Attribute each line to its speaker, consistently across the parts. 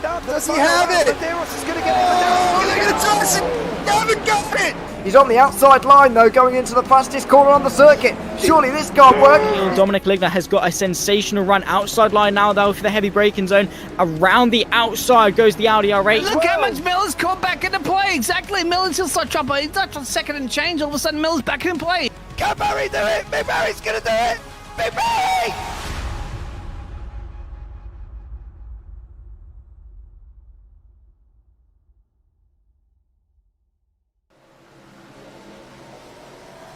Speaker 1: Does he have it?
Speaker 2: Medeiros is going to get it.
Speaker 1: Oh, they're going to toss it. They haven't got it.
Speaker 2: He's on the outside line, though, going into the fastest corner on the circuit. Surely this can't work.
Speaker 3: Dominic Ligner has got a sensational run outside line now, though, for the heavy braking zone. Around the outside goes the Audi R8.
Speaker 4: Look how much Miller's caught back into play. Exactly. Miller's still start dropping. He's not on second and change. All of a sudden, Miller's back in play.
Speaker 1: Can Barry do it? Big Barry's going to do it. Big Barry!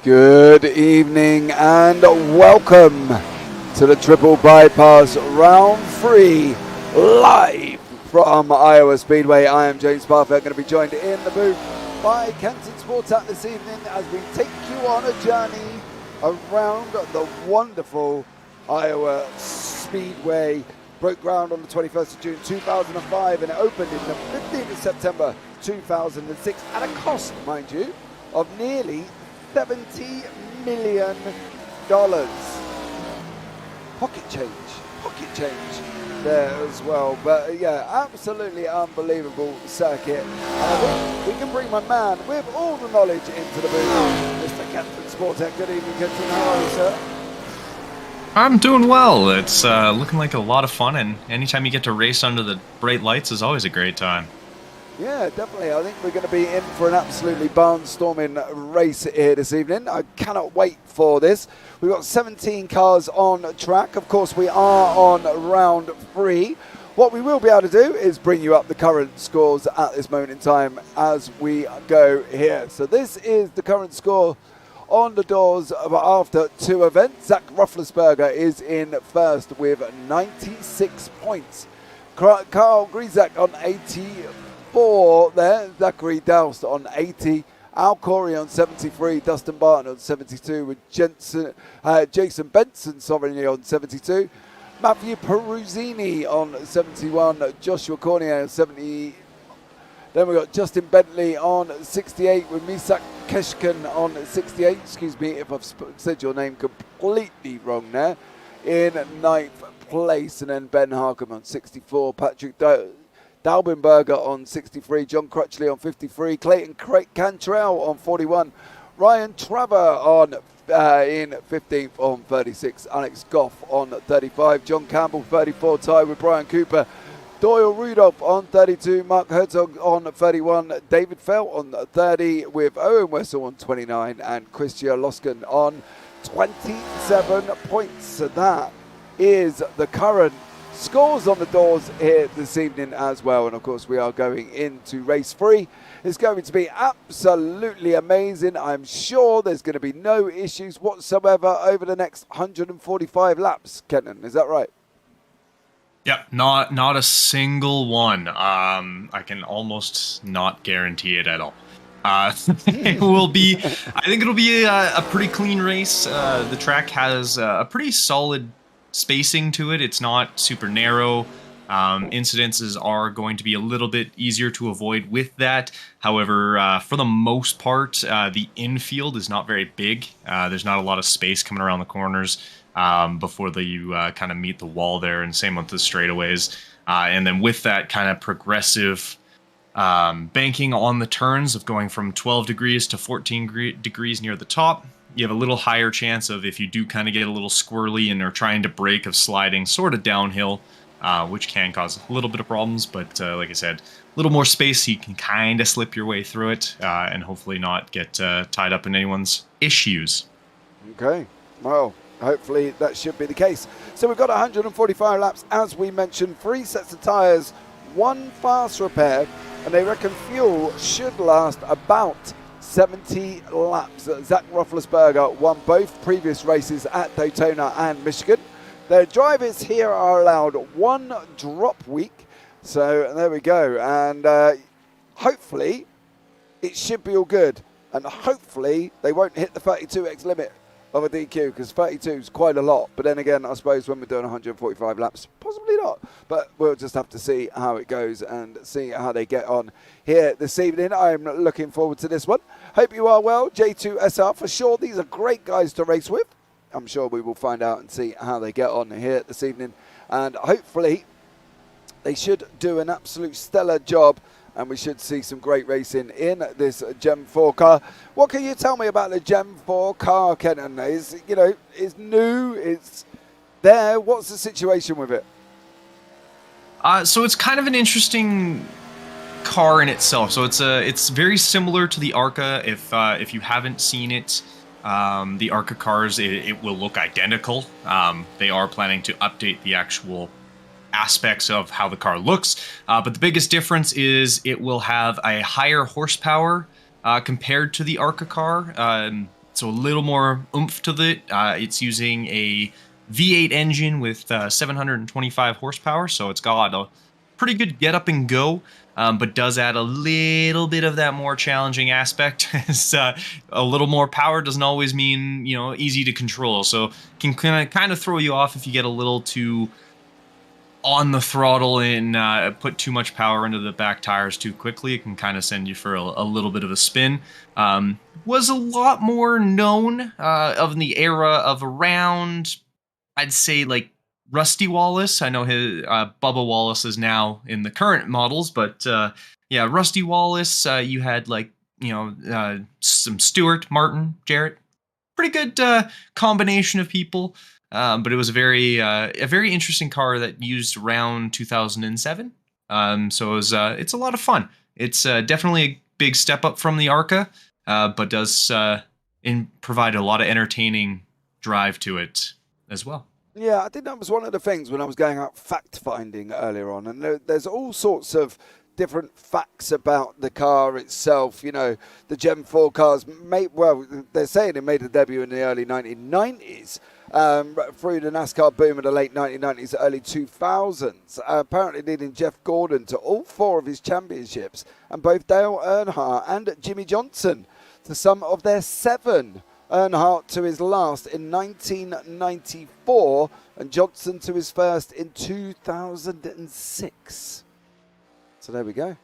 Speaker 1: Good evening and welcome to the Triple Bypass Round 3 live from Iowa Speedway. I am James Parfitt, going to be joined in the booth by Kenton Sportak this evening as we take you on a journey around the wonderful Iowa Speedway. Broke ground on the 21st of June 2005 and it opened in the 15th of September 2006 at a cost, mind you, of nearly $70 million. Pocket change there as well. But yeah, absolutely unbelievable circuit. And I think we can bring my man with all the knowledge into the booth, Mr. Kenton Sportak. Good evening, Kenton. How are you, sir?
Speaker 5: I'm doing well. It's looking like a lot of fun, and anytime you get to race under the bright lights is always a great time.
Speaker 1: Yeah, definitely. I think we're going to be in for an absolutely barnstorming race here this evening. I cannot wait for this. We've got 17 cars on track. Of course, we are on round 3. What we will be able to do is bring you up the current scores at this moment in time as we go here. So this is the current score on the doors after 2 events. Zach Rufflesberger is in first with 96 points. Carl Griezak on 84 there. Zachary Doust on 80. Al Corey on 73. Dustin Barton on 72. With Jason Benson on 72. Matthew Peruzini on 71. Joshua Cornier on 70. Then we've got Justin Bentley on 68 with Misak Keshkin on 68. Excuse me if I've said your name completely wrong there. In 9th place. And then Ben Harcum on 64. Patrick Dalbenberger on 63. John Crutchley on 53. Clayton Cantrell on 41. Ryan Trevor on in 15th on 36. Alex Goff on 35. John Campbell 34. Tied with Brian Cooper. Doyle Rudolph on 32, Mark Herzog on 31, David Felt on 30 with Owen Wessel on 29 and Christian Loskin on 27 points. So that is the current scores on the doors here this evening as well. And of course we are going into race 3. It's going to be absolutely amazing. I'm sure there's going to be no issues whatsoever over the next 145 laps. Kenton, is that right?
Speaker 5: Yeah, not a single one. I can almost not guarantee it at all. It will be. I think it'll be a pretty clean race. The track has a pretty solid spacing to it. It's not super narrow. Incidences are going to be a little bit easier to avoid with that. However, for the most part, the infield is not very big. There's not a lot of space coming around the corners. Before you kind of meet the wall there, and same with the straightaways. And then with that kind of progressive banking on the turns of going from 12 degrees to 14 degrees near the top, you have a little higher chance of, if you do kind of get a little squirrely and are trying to brake, of sliding sort of downhill, which can cause a little bit of problems. But like I said, a little more space, so you can kind of slip your way through it and hopefully not get tied up in anyone's issues.
Speaker 1: Okay, well, hopefully that should be the case. So we've got 145 laps, as we mentioned, 3 sets of tyres, 1 fast repair, and they reckon fuel should last about 70 laps. Zach Rufflesberger won both previous races at Daytona and Michigan. The drivers here are allowed 1 drop week, so there we go. And hopefully it should be all good, and hopefully they won't hit the 32x limit of a DQ, because 32 is quite a lot. But then again, I suppose when we're doing 145 laps, possibly not. But we'll just have to see how it goes and see how they get on here this evening. I'm looking forward to this one. Hope you are well. J2SR for sure. These are great guys to race with. I'm sure we will find out and see how they get on here this evening. And hopefully They should do an absolute stellar job, and we should see some great racing in this Gen 4 car. What can you tell me about the Gen 4 car, Kenton? Is new, it's there. What's the situation with it?
Speaker 5: So it's kind of an interesting car in itself. So it's very similar to the Arca. If you haven't seen it, the Arca cars, it will look identical. They are planning to update the actual aspects of how the car looks, but the biggest difference is it will have a higher horsepower compared to the Arca car. So a little more oomph to it. It's using a V8 engine with 725 horsepower, so it's got a pretty good get up and go, but does add a little bit of that more challenging aspect. A little more power doesn't always mean, easy to control, so can kind of throw you off if you get a little too on the throttle and put too much power into the back tires too quickly. It can kind of send you for a little bit of a spin. Was a lot more known of the era of around, I'd say, like Rusty Wallace. I know his Bubba Wallace is now in the current models, but yeah, Rusty Wallace. You had some Stewart, Martin, Jarrett. Pretty good combination of people. But it was a very interesting car that used around 2007. So it's a lot of fun. It's definitely a big step up from the Arca, but does provide a lot of entertaining drive to it as well.
Speaker 1: Yeah, I think that was one of the things when I was going out fact finding earlier on, and there's all sorts of different facts about the car itself. The Gen 4 cars, they're saying it made a debut in the early 1990s. Through the NASCAR boom of the late 1990s, early 2000s, apparently leading Jeff Gordon to all 4 of his championships, and both Dale Earnhardt and Jimmy Johnson to some of their 7. Earnhardt to his last in 1994, and Johnson to his first in 2006. So there we go.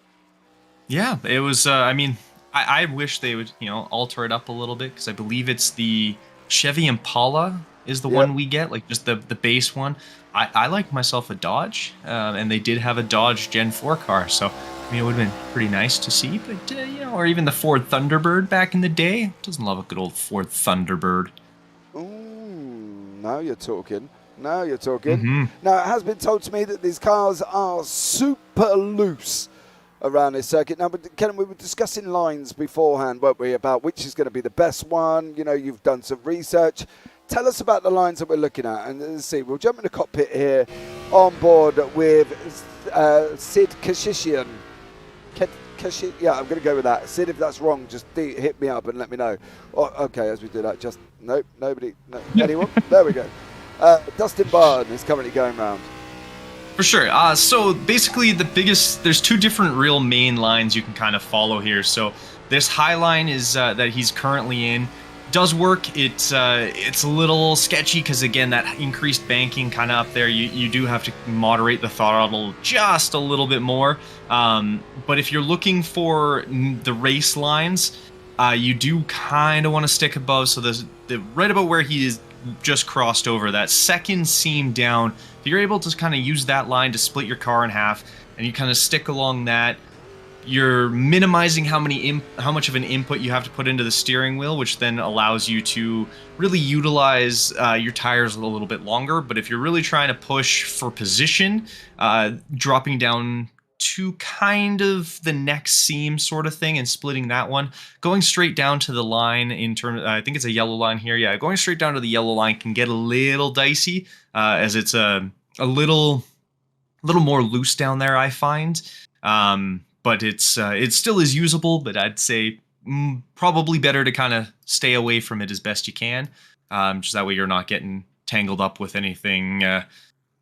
Speaker 5: Yeah, it was, I wish they would, alter it up a little bit, because I believe it's the Chevy Impala is the one we get, like just the base one. I like myself a Dodge, and they did have a Dodge Gen 4 car, so it would have been pretty nice to see. But or even the Ford Thunderbird back in the day. Doesn't love a good old Ford Thunderbird.
Speaker 1: Ooh, now you're talking. Now it has been told to me that these cars are super loose around this circuit. Now, but Ken, we were discussing lines beforehand, weren't we, about which is going to be the best one. You've done some research. Tell us about the lines that we're looking at. And let's see, we'll jump in the cockpit here on board with Sid Kashishian. Yeah, I'm going to go with that. Sid, if that's wrong, just hit me up and let me know. Okay, as we do that, anyone? There we go. Dustin Barton is currently going round.
Speaker 5: For sure. So basically there's 2 different real main lines you can kind of follow here. So this high line is that he's currently in. Does work. It's a little sketchy because, again, that increased banking kind of up there, you do have to moderate the throttle just a little bit more. But if you're looking for the race lines, you do kind of want to stick above. So right about where he is just crossed over, that second seam down, if you're able to kind of use that line to split your car in half, and you kind of stick along that, you're minimizing how much of an input you have to put into the steering wheel, which then allows you to really utilize your tires a little bit longer. But if you're really trying to push for position, dropping down to kind of the next seam sort of thing and splitting that one, going straight down to the line in terms, I think it's a yellow line here. Yeah, going straight down to the yellow line can get a little dicey as it's a little more loose down there, I find. But it still is usable, but I'd say probably better to kind of stay away from it as best you can. Just that way you're not getting tangled up with anything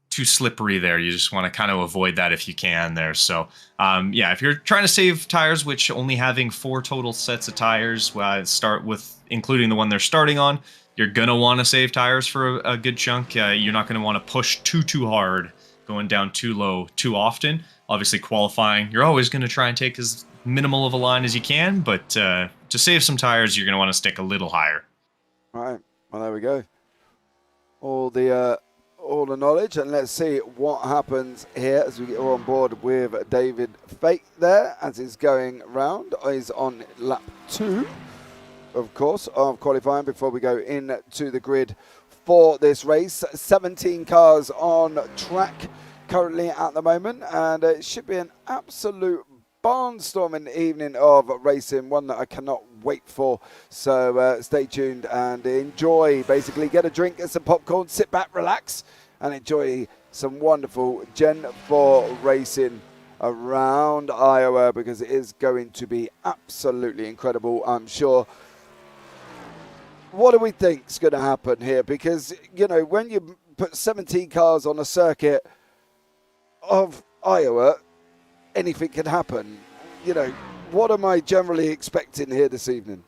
Speaker 5: too slippery there. You just want to kind of avoid that if you can there. So yeah, if you're trying to save tires, which only having 4 total sets of tires, start with including the one they're starting on, you're going to want to save tires for a good chunk. You're not going to want to push too hard, going down too low too often. Obviously, qualifying, you're always going to try and take as minimal of a line as you can, but to save some tires, you're going to want to stick a little higher.
Speaker 1: All right. Well, there we go. All all the knowledge, and let's see what happens here as we get on board with David Fate there as he's going round. He's on lap 2, of course, of qualifying before we go into the grid for this race. 17 cars on track currently at the moment, and it should be an absolute barnstorming evening of racing, one that I cannot wait for. So stay tuned and enjoy. Basically, get a drink, get some popcorn, sit back, relax, and enjoy some wonderful Gen 4 racing around Iowa, because it is going to be absolutely incredible, I'm sure. What do we think is going to happen here? Because, you know, when you put 17 cars on a circuit of Iowa, anything can happen. You know, what am I generally expecting here this evening?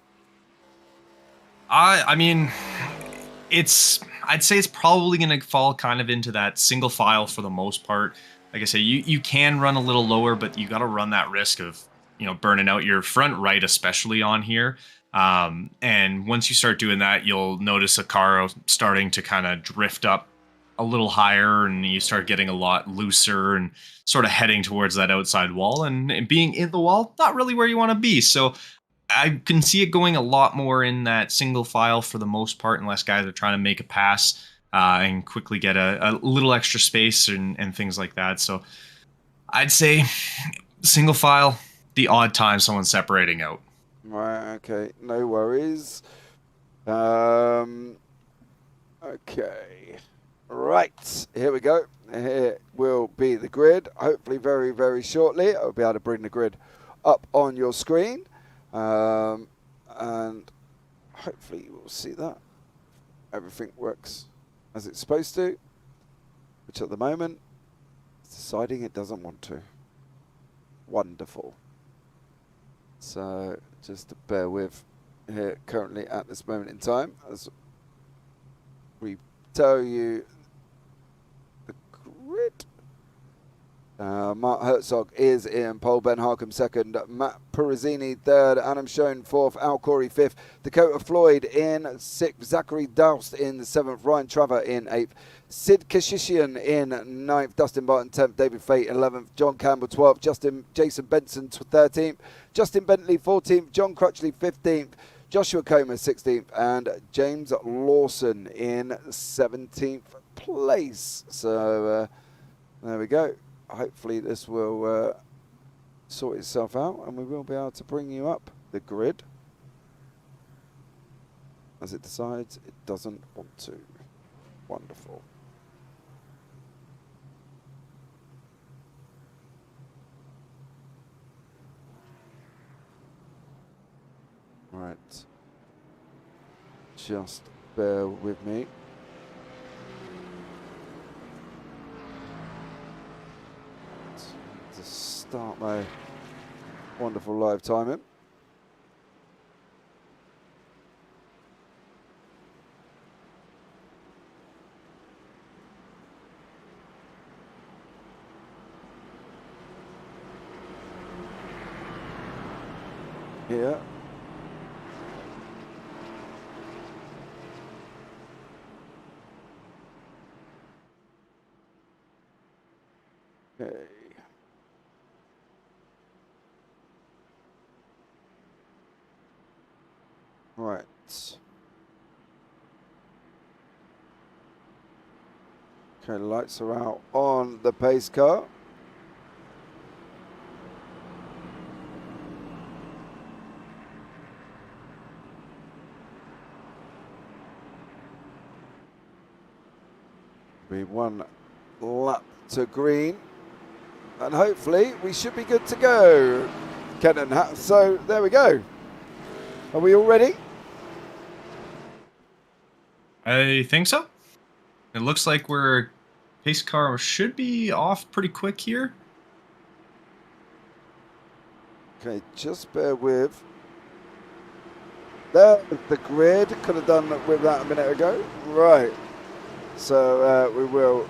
Speaker 5: I mean, I'd say it's probably going to fall kind of into that single file for the most part. Like I say, you can run a little lower, but you got to run that risk of, you know, burning out your front right, especially on here. And once you start doing that, you'll notice a car starting to kind of drift up a little higher, and you start getting a lot looser and sort of heading towards that outside wall, and being in the wall, not really where you want to be. So I can see it going a lot more in that single file for the most part, unless guys are trying to make a pass and quickly get a little extra space and things like that. So I'd say single file, the odd time someone's separating out.
Speaker 1: Right, okay, no worries. Okay. Right, here we go. Here will be the grid. Hopefully very, very shortly, I'll be able to bring the grid up on your screen. And hopefully you will see that. Everything works as it's supposed to, which at the moment, it's deciding it doesn't want to. Wonderful. So just to bear with here currently at this moment in time, as we tell you the grid. Mark Herzog is in pole, Ben Harcum second, Matt Purazzini third, Adam Schoen fourth, Al Corey fifth, Dakota Floyd in sixth, Zachary Doust in seventh, Ryan Traver in eighth, Sid Kashishian in ninth, Dustin Barton 10th, David Fate 11th, John Campbell 12th, Jason Benson 13th, Justin Bentley 14th, John Crutchley 15th, Joshua Comer 16th, and James Lawson in 17th place. So there we go. Hopefully this will sort itself out, and we will be able to bring you up the grid as it decides it doesn't want to. Wonderful. Right. Just bear with me. To start my wonderful live timing. Here. Okay. Right. Okay, lights are out on the pace car. Be one lap to green, and hopefully we should be good to go, Kenton. So there we go. Are we all ready?
Speaker 5: I think so. It looks like pace car should be off pretty quick here.
Speaker 1: Okay, just bear with. There's the grid. Could have done with that a minute ago. Right. So we will,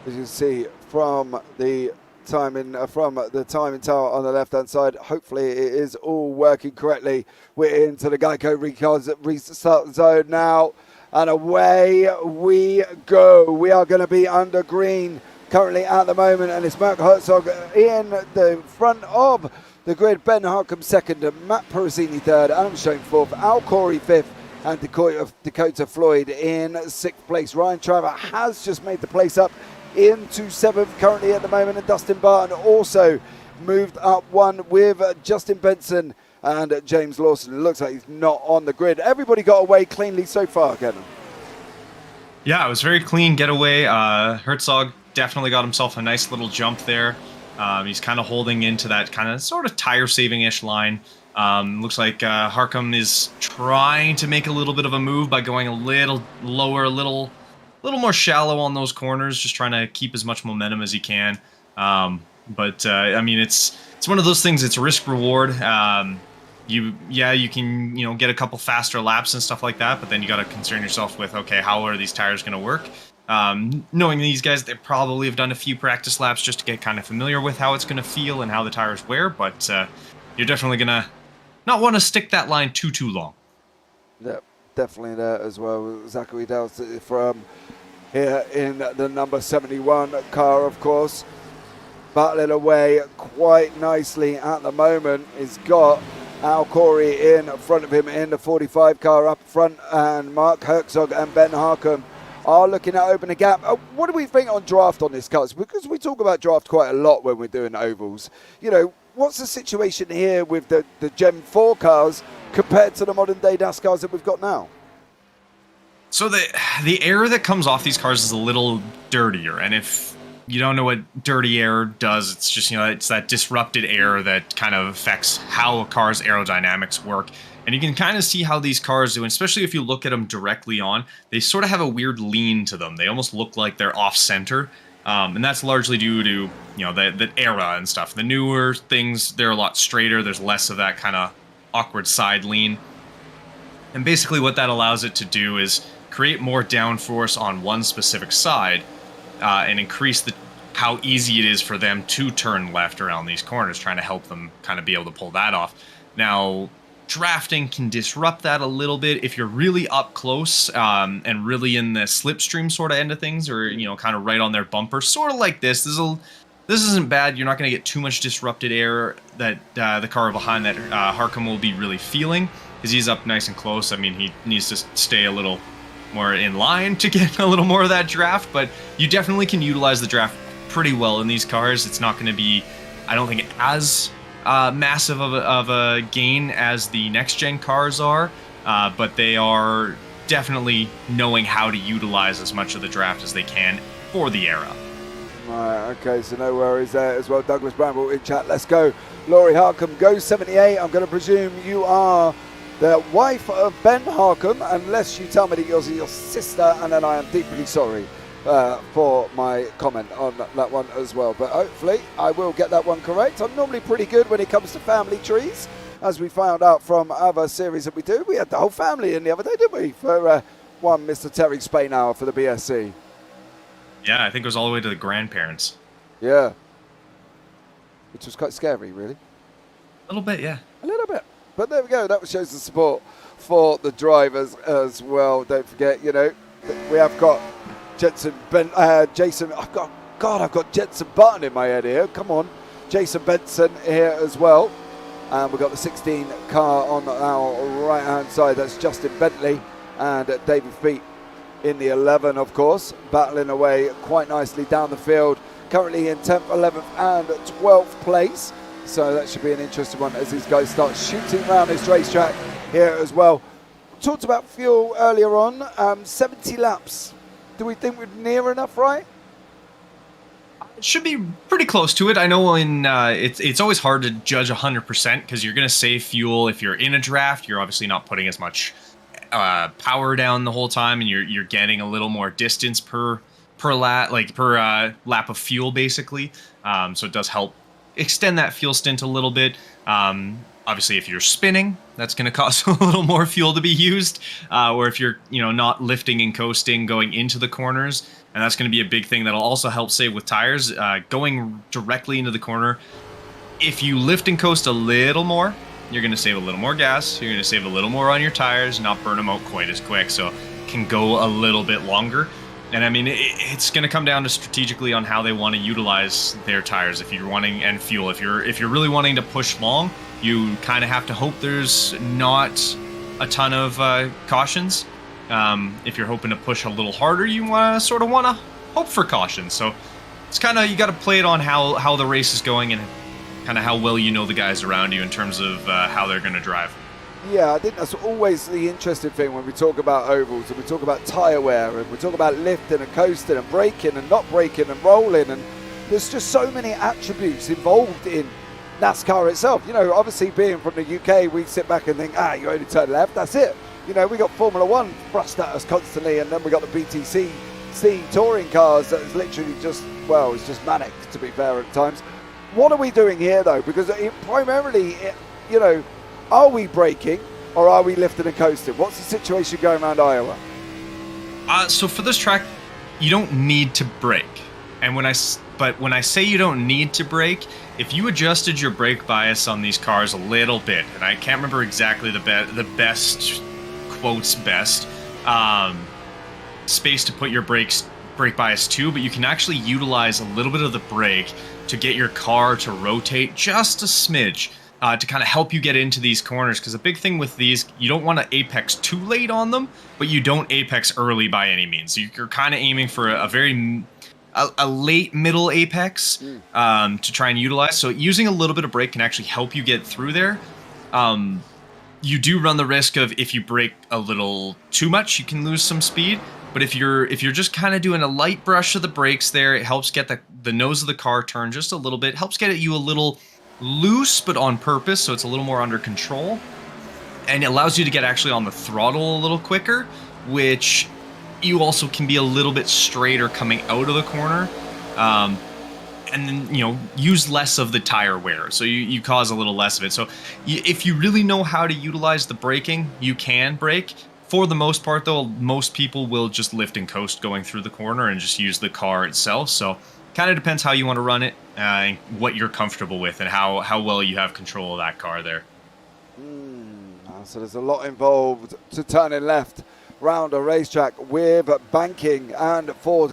Speaker 1: as you can see from the timing tower on the left-hand side. Hopefully it is all working correctly. We're into the Geico restart zone now. And away we go. We are going to be under green currently at the moment, and it's Mark Herzog in the front of the grid. Ben Harcombe second, Matt Perosini third, Adam Schoen fourth, Al Corey fifth, and Dakota Floyd in sixth place. Ryan Traver has just made the place up into seventh currently at the moment, and Dustin Barton also moved up one with Justin Benson and James Lawson. It looks like he's not on the grid. Everybody got away cleanly so far, Kenton.
Speaker 5: Yeah, it was very clean getaway. Herzog definitely got himself a nice little jump there. He's kind of holding into that kind of sort of tire-saving-ish line. Looks like Harcombe is trying to make a little bit of a move by going a little lower, a little more shallow on those corners, just trying to keep as much momentum as he can. But I mean, it's one of those things. It's risk reward. You can get a couple faster laps and stuff like that, but then you got to concern yourself with, okay, how are these tires going to work? Knowing these guys, they probably have done a few practice laps just to get kind of familiar with how it's going to feel and how the tires wear, but you're definitely going to not want to stick that line too long.
Speaker 1: Yeah, definitely there as well. Zachary Dowse from here in the number 71 car, of course, battling away quite nicely at the moment. He's got Al Corey in front of him in the 45 car up front, and Mark Herzog and Ben Harcombe are looking at open a gap. What do we think on draft on this car? Because we talk about draft quite a lot when we're doing ovals. What's the situation here with the Gen 4 cars compared to the modern day DAS cars that we've got now?
Speaker 5: So the air that comes off these cars is a little dirtier, and if you don't know what dirty air does, it's just, it's that disrupted air that kind of affects how a car's aerodynamics work. And you can kind of see how these cars do, and especially if you look at them directly on, they sort of have a weird lean to them. They almost look like they're off-center, and that's largely due to, the era and stuff. The newer things, they're a lot straighter. There's less of that kind of awkward side lean. And basically what that allows it to do is create more downforce on one specific side, and increase how easy it is for them to turn left around these corners, trying to help them kind of be able to pull that off. Now, drafting can disrupt that a little bit if you're really up close and really in the slipstream sort of end of things, or kind of right on their bumper, sort of like this. This isn't bad. You're not going to get too much disrupted air that the car behind that Harcombe will be really feeling, because he's up nice and close. I mean, he needs to stay a little more in line to get a little more of that draft, but you definitely can utilize the draft pretty well in these cars. It's not going to be, I don't think, as massive of a gain as the next gen cars are, but they are definitely knowing how to utilize as much of the draft as they can for the era.
Speaker 1: Right, okay, so no worries there as well. Douglas Bramble in chat. Let's go. Laurie Harcombe goes 78. I'm going to presume you are the wife of Ben Harcombe, unless you tell me that you're your sister, and then I am deeply sorry for my comment on that one as well. But hopefully I will get that one correct. I'm normally pretty good when it comes to family trees, as we found out from other series that we do. We had the whole family in the other day, didn't we, for one Mr. Terry Spainhour for the BSC.
Speaker 5: Yeah, I think it was all the way to the grandparents.
Speaker 1: Yeah. Which was quite scary, really.
Speaker 5: A little bit, yeah.
Speaker 1: A little bit. But there we go. That shows the support for the drivers as well. Don't forget, we have got Jason. I've got Jensen Button in my head here. Come on. Jason Benson here as well. And we've got the 16 car on our right-hand side. That's Justin Bentley and David Feet in the 11, of course, battling away quite nicely down the field. Currently in 10th, 11th and 12th place. So that should be an interesting one as these guys start shooting around this racetrack here as well. Talked about fuel earlier on, 70 laps. Do we think we're near enough, right?
Speaker 5: It should be pretty close to it. I know it's always hard to judge 100% because you're going to save fuel. If you're in a draft, you're obviously not putting as much power down the whole time, and you're getting a little more distance per lap, lap of fuel, basically. So it does help extend that fuel stint a little bit. Obviously, if you're spinning, that's going to cost a little more fuel to be used. Or if you're, not lifting and coasting going into the corners, and that's going to be a big thing that'll also help save with tires. Going directly into the corner, if you lift and coast a little more, you're going to save a little more gas. You're going to save a little more on your tires, not burn them out quite as quick. So can go a little bit longer. And I mean, it's going to come down to strategically on how they want to utilize their tires. If you're wanting and fuel, if you're really wanting to push long, you kind of have to hope there's not a ton of cautions. If you're hoping to push a little harder, you want to hope for caution. So it's kind of, you got to play it on how the race is going and kind of how well you know the guys around you in terms of how they're going to drive.
Speaker 1: Yeah, I think that's always the interesting thing when we talk about ovals and we talk about tyre wear and we talk about lifting and coasting and braking and not braking and rolling, and there's just so many attributes involved in NASCAR itself. You know, obviously being from the UK, we sit back and think, you only turn left, that's it. You know, we got Formula One thrust at us constantly, and then we got the BTC touring cars that is literally just, well, it's just manic, to be fair at times. What are we doing here though? Because primarily, you know, are we braking or are we lifting and coasting? What's the situation going around Iowa?
Speaker 5: So for this track, you don't need to brake. And when I say you don't need to brake, if you adjusted your brake bias on these cars a little bit, and I can't remember exactly the best quotes best space to put your brake bias to, but you can actually utilize a little bit of the brake to get your car to rotate just a smidge. To kind of help you get into these corners, because a big thing with these, you don't want to apex too late on them, but you don't apex early by any means. You're kind of aiming for a late middle apex to try and utilize. So using a little bit of brake can actually help you get through there. You do run the risk of, if you brake a little too much, you can lose some speed. But if you're just kind of doing a light brush of the brakes there, it helps get the nose of the car turned just a little bit. It helps get you a little loose, but on purpose, so it's a little more under control, and it allows you to get actually on the throttle a little quicker, which you also can be a little bit straighter coming out of the corner, and then, you know, use less of the tire wear, so you cause a little less of it. So if you really know how to utilize the braking, you can brake. For the most part though, most people will just lift and coast going through the corner and just use the car itself. So kind of depends how you want to run it, and what you're comfortable with, and how well you have control of that car there.
Speaker 1: So there's a lot involved to turning left round a racetrack with banking and four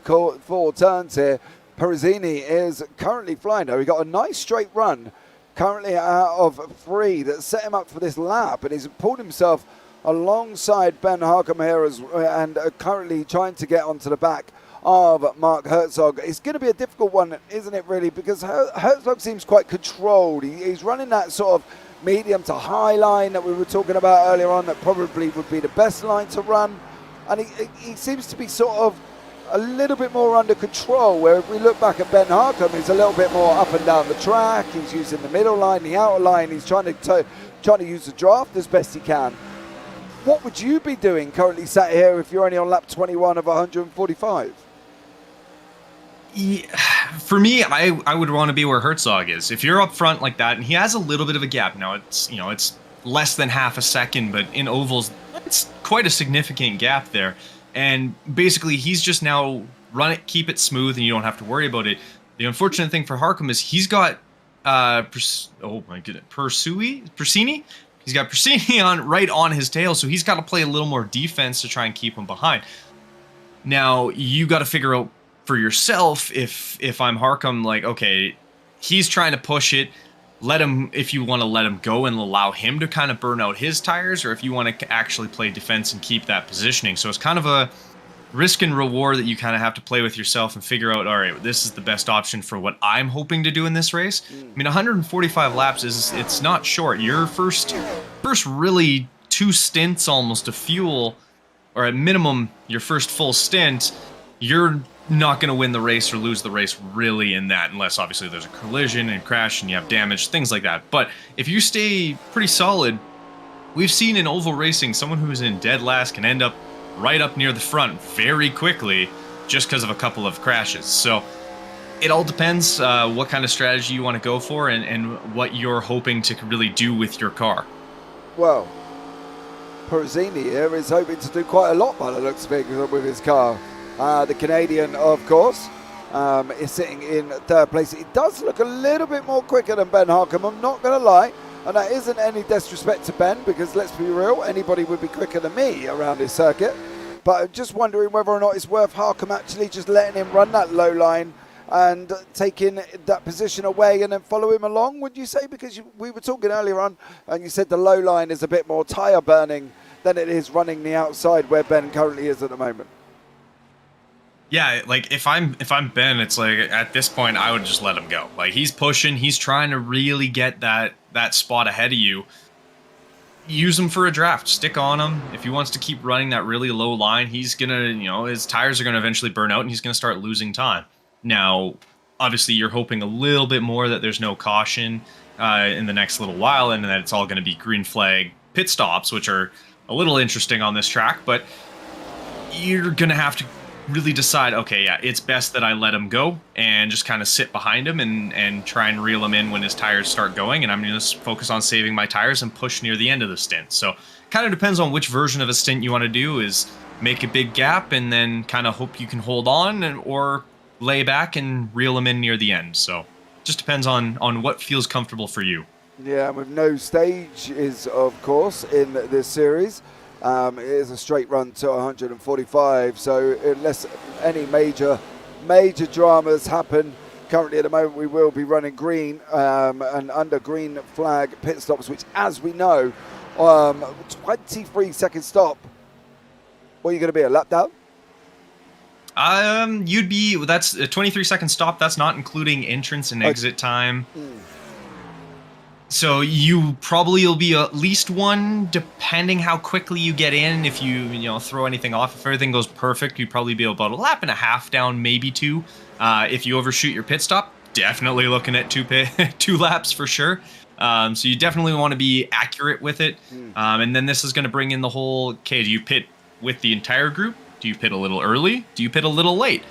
Speaker 1: turns here. Perezzini is currently flying though. He got a nice straight run currently out of 3 that set him up for this lap, and he's pulled himself alongside Ben Harcum here and currently trying to get onto the back of Mark Herzog. It's going to be a difficult one, isn't it, really, because Herzog seems quite controlled. He's running that sort of medium to high line that we were talking about earlier on, that probably would be the best line to run, and he seems to be sort of a little bit more under control, where if we look back at Ben Harcum, he's a little bit more up and down the track. He's using the middle line, the outer line. He's trying to use the draft as best he can. What would you be doing currently sat here if you're only on lap 21 of 145?
Speaker 5: Yeah, for me, I would want to be where Herzog is. If you're up front like that, and he has a little bit of a gap now, it's less than half a second, but in ovals, it's quite a significant gap there. And basically, he's just now run it, keep it smooth, and you don't have to worry about it. The unfortunate thing for Harcum is he's got Persini. He's got Persini right on his tail, so he's got to play a little more defense to try and keep him behind. Now you got to figure out for yourself, if I'm Harcum, like, okay, he's trying to push it, if you want to let him go and allow him to kind of burn out his tires, or if you want to actually play defense and keep that positioning. So it's kind of a risk and reward that you kind of have to play with yourself and figure out, all right, this is the best option for what I'm hoping to do in this race. I mean, 145 laps it's not short. Your first really 2 stints almost of fuel, or at minimum your first full stint, you're not going to win the race or lose the race really in that, unless obviously there's a collision and crash and you have damage, things like that. But if you stay pretty solid, we've seen in oval racing, someone who's in dead last can end up right up near the front very quickly just because of a couple of crashes. So it all depends what kind of strategy you want to go for, and what you're hoping to really do with your car.
Speaker 1: Well, Perezzini here is hoping to do quite a lot by the looks of it with his car. The Canadian, of course, is sitting in 3rd place. It does look a little bit more quicker than Ben Harcum, I'm not going to lie. And that isn't any disrespect to Ben, because let's be real, anybody would be quicker than me around this circuit. But I'm just wondering whether or not it's worth Harkham actually just letting him run that low line and taking that position away and then follow him along, would you say? Because we were talking earlier on and you said the low line is a bit more tyre burning than it is running the outside where Ben currently is at the moment.
Speaker 5: Yeah, like if I'm Ben, it's like at this point I would just let him go. Like he's pushing, he's trying to really get that spot ahead of you. Use him for a draft, stick on him. If he wants to keep running that really low line, he's gonna, his tires are gonna eventually burn out and he's gonna start losing time. Now, obviously, you're hoping a little bit more that there's no caution in the next little while and that it's all going to be green flag pit stops, which are a little interesting on this track, but you're going to have to really decide, okay, yeah, it's best that I let him go and just kind of sit behind him and try and reel him in when his tires start going, and I'm going to focus on saving my tires and push near the end of the stint. So kind of depends on which version of a stint you want to do, is make a big gap and then kind of hope you can hold on, or lay back and reel them in near the end. So just depends on what feels comfortable for you.
Speaker 1: Yeah, with no stages, of course, in this series. It is a straight run to 145, so unless any major dramas happen, currently at the moment we will be running green and under green flag pit stops, which, as we know, 23-second stop. What are you going to be, a lap down?
Speaker 5: That's a 23-second stop. That's not including entrance and exit time. So you probably will be at least one, depending how quickly you get in. If you throw anything off, if everything goes perfect, you'd probably be about a lap and a half down, maybe two. If you overshoot your pit stop, definitely looking at two laps for sure. So you definitely want to be accurate with it. And then this is going to bring in the whole, okay, do you pit with the entire group? Do you pit a little early? Do you pit a little late?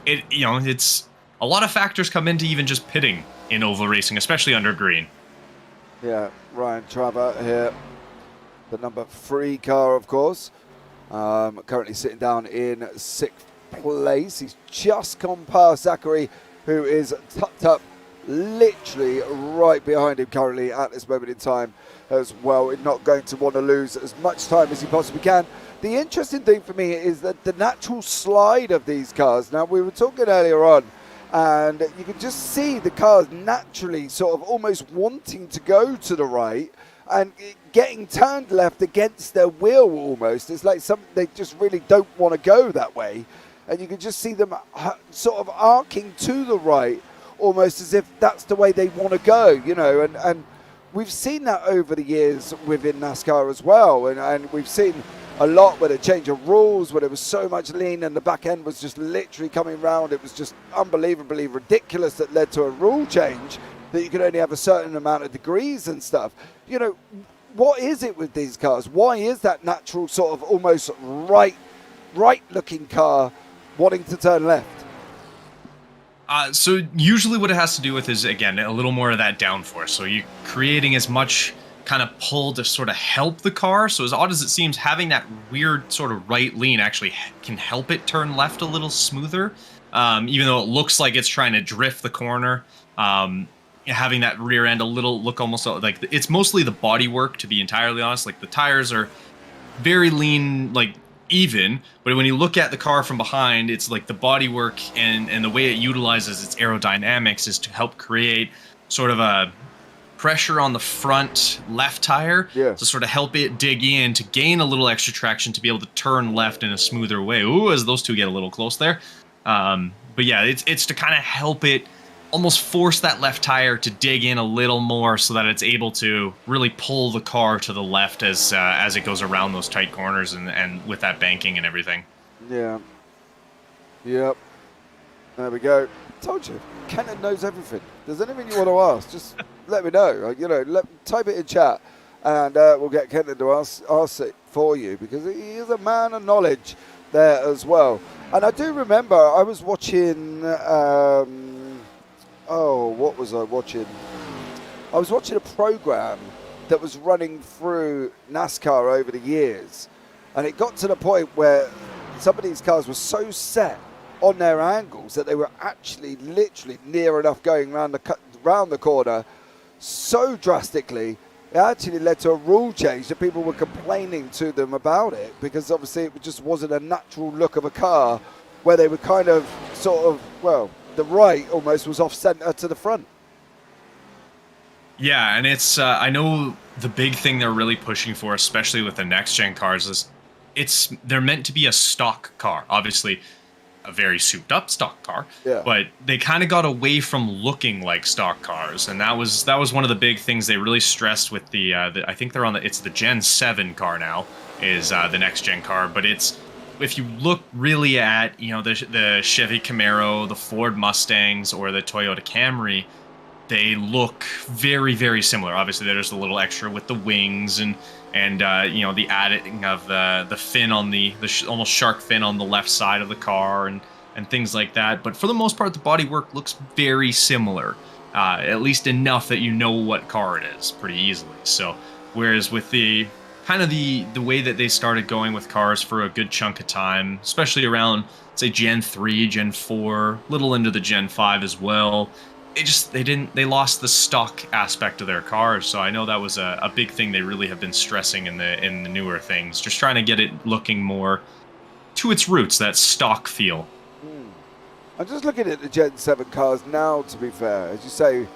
Speaker 5: It's a lot of factors come into even just pitting in oval racing, especially under green.
Speaker 1: Yeah, Ryan Traver here, the number 3 car, of course. Currently sitting down in 6th place. He's just gone past Zachary, who is tucked up literally right behind him currently at this moment in time as well. He's not going to want to lose as much time as he possibly can. The interesting thing for me is that the natural slide of these cars. Now, we were talking earlier on, and you can just see the cars naturally sort of almost wanting to go to the right and getting turned left against their will almost. It's like they just really don't want to go that way. And you can just see them sort of arcing to the right, almost as if that's the way they want to go, and we've seen that over the years within NASCAR as well. And we've seen a lot where they change of rules, where there was so much lean and the back end was just literally coming round. It was just unbelievably ridiculous that led to a rule change that you could only have a certain amount of degrees and stuff. What is it with these cars? Why is that natural sort of almost right looking car wanting to turn left?
Speaker 5: So usually what it has to do with is, again, a little more of that downforce. So you're creating as much kind of pull to sort of help the car. So as odd as it seems, having that weird sort of right lean actually can help it turn left a little smoother, even though it looks like it's trying to drift the corner. Having that rear end look almost like it's mostly the body work, to be entirely honest. Like the tires are very lean, like even, but when you look at the car from behind, it's like the body work and the way it utilizes its aerodynamics is to help create sort of a pressure on the front left tire to sort of help it dig in to gain a little extra traction to be able to turn left in a smoother way. Ooh, as those two get a little close there. But yeah, it's to kind of help it almost force that left tire to dig in a little more so that it's able to really pull the car to the left as it goes around those tight corners and with that banking and everything.
Speaker 1: Yeah. Yep. There we go. Told you, Kenton knows everything. There's anything you want to ask, just let me know. Type it in chat, and we'll get Kenton to ask it for you, because he is a man of knowledge there as well. And I do remember I was watching. What was I watching? I was watching a program that was running through NASCAR over the years, and it got to the point where some of these cars were so set on their angles that they were actually literally near enough going round the corner so drastically it actually led to a rule change that people were complaining to them about it, because obviously it just wasn't a natural look of a car where they were kind of sort of, well, the right almost was off center to the front.
Speaker 5: Yeah, and it's I know the big thing they're really pushing for, especially with the next gen cars, is they're meant to be a stock car. Obviously, a very souped up stock car, but they kind of got away from looking like stock cars, and that was one of the big things they really stressed with the I think they're on it's the Gen 7 car now is the next gen car, but it's, if you look really at, you know, the Chevy Camaro, the Ford Mustangs, or the Toyota Camry, they look very, very similar. Obviously, there's a little extra with the wings and you know, the adding of the fin on the almost shark fin on the left side of the car and things like that. But for the most part, the bodywork looks very similar, at least enough that you know what car it is pretty easily. So, whereas with the kind of the way that they started going with cars for a good chunk of time, especially around, say, Gen 3, Gen 4, little into the Gen 5 as well, they lost the stock aspect of their cars. So I know that was a big thing they really have been stressing in the newer things, just trying to get it looking more to its roots, that stock feel.
Speaker 1: I'm just looking at the Gen 7 cars now, to be fair. As you say,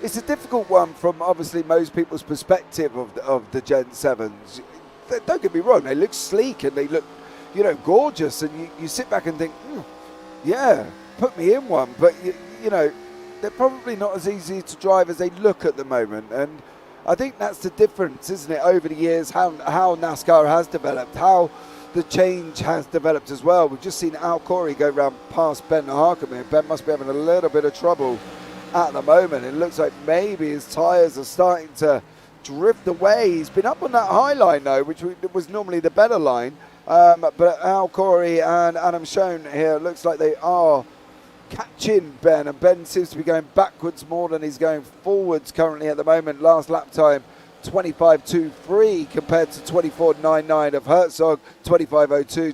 Speaker 1: it's a difficult one from obviously most people's perspective of the Gen 7s. Don't get me wrong, they look sleek and they look, you know, gorgeous, and you sit back and think, yeah, put me in one. But you know, they're probably not as easy to drive as they look at the moment, and I think that's the difference, isn't it, over the years, how NASCAR has developed, how the change has developed as well. We've just seen Al Corey go round past Ben Harkham here. Ben must be having a little bit of trouble at the moment. It looks like maybe his tyres are starting to drift away. He's been up on that high line though, which was normally the better line. But Al Corey and Adam Schoen here, looks like they are catching Ben, and Ben seems to be going backwards more than he's going forwards currently at the moment. Last lap time 25.23 compared to 24.99 of Herzog, 25.02,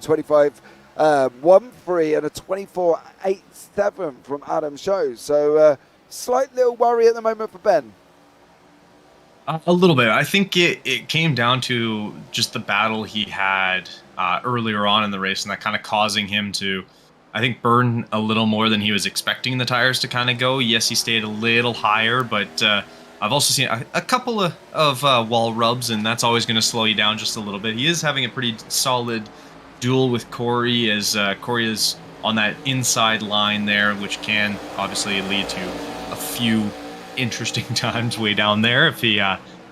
Speaker 1: 25.13 and a 24.87 from Adam Schoen. So slight little worry at the moment for Ben.
Speaker 5: A little bit. I think it came down to just the battle he had earlier on in the race, and that kind of causing him to, I think, burn a little more than he was expecting the tires to kind of go. Yes, he stayed a little higher, but I've also seen a couple of wall rubs, and that's always going to slow you down just a little bit. He is having a pretty solid duel with Corey, as Corey is on that inside line there, which can obviously lead to a few interesting times way down there if he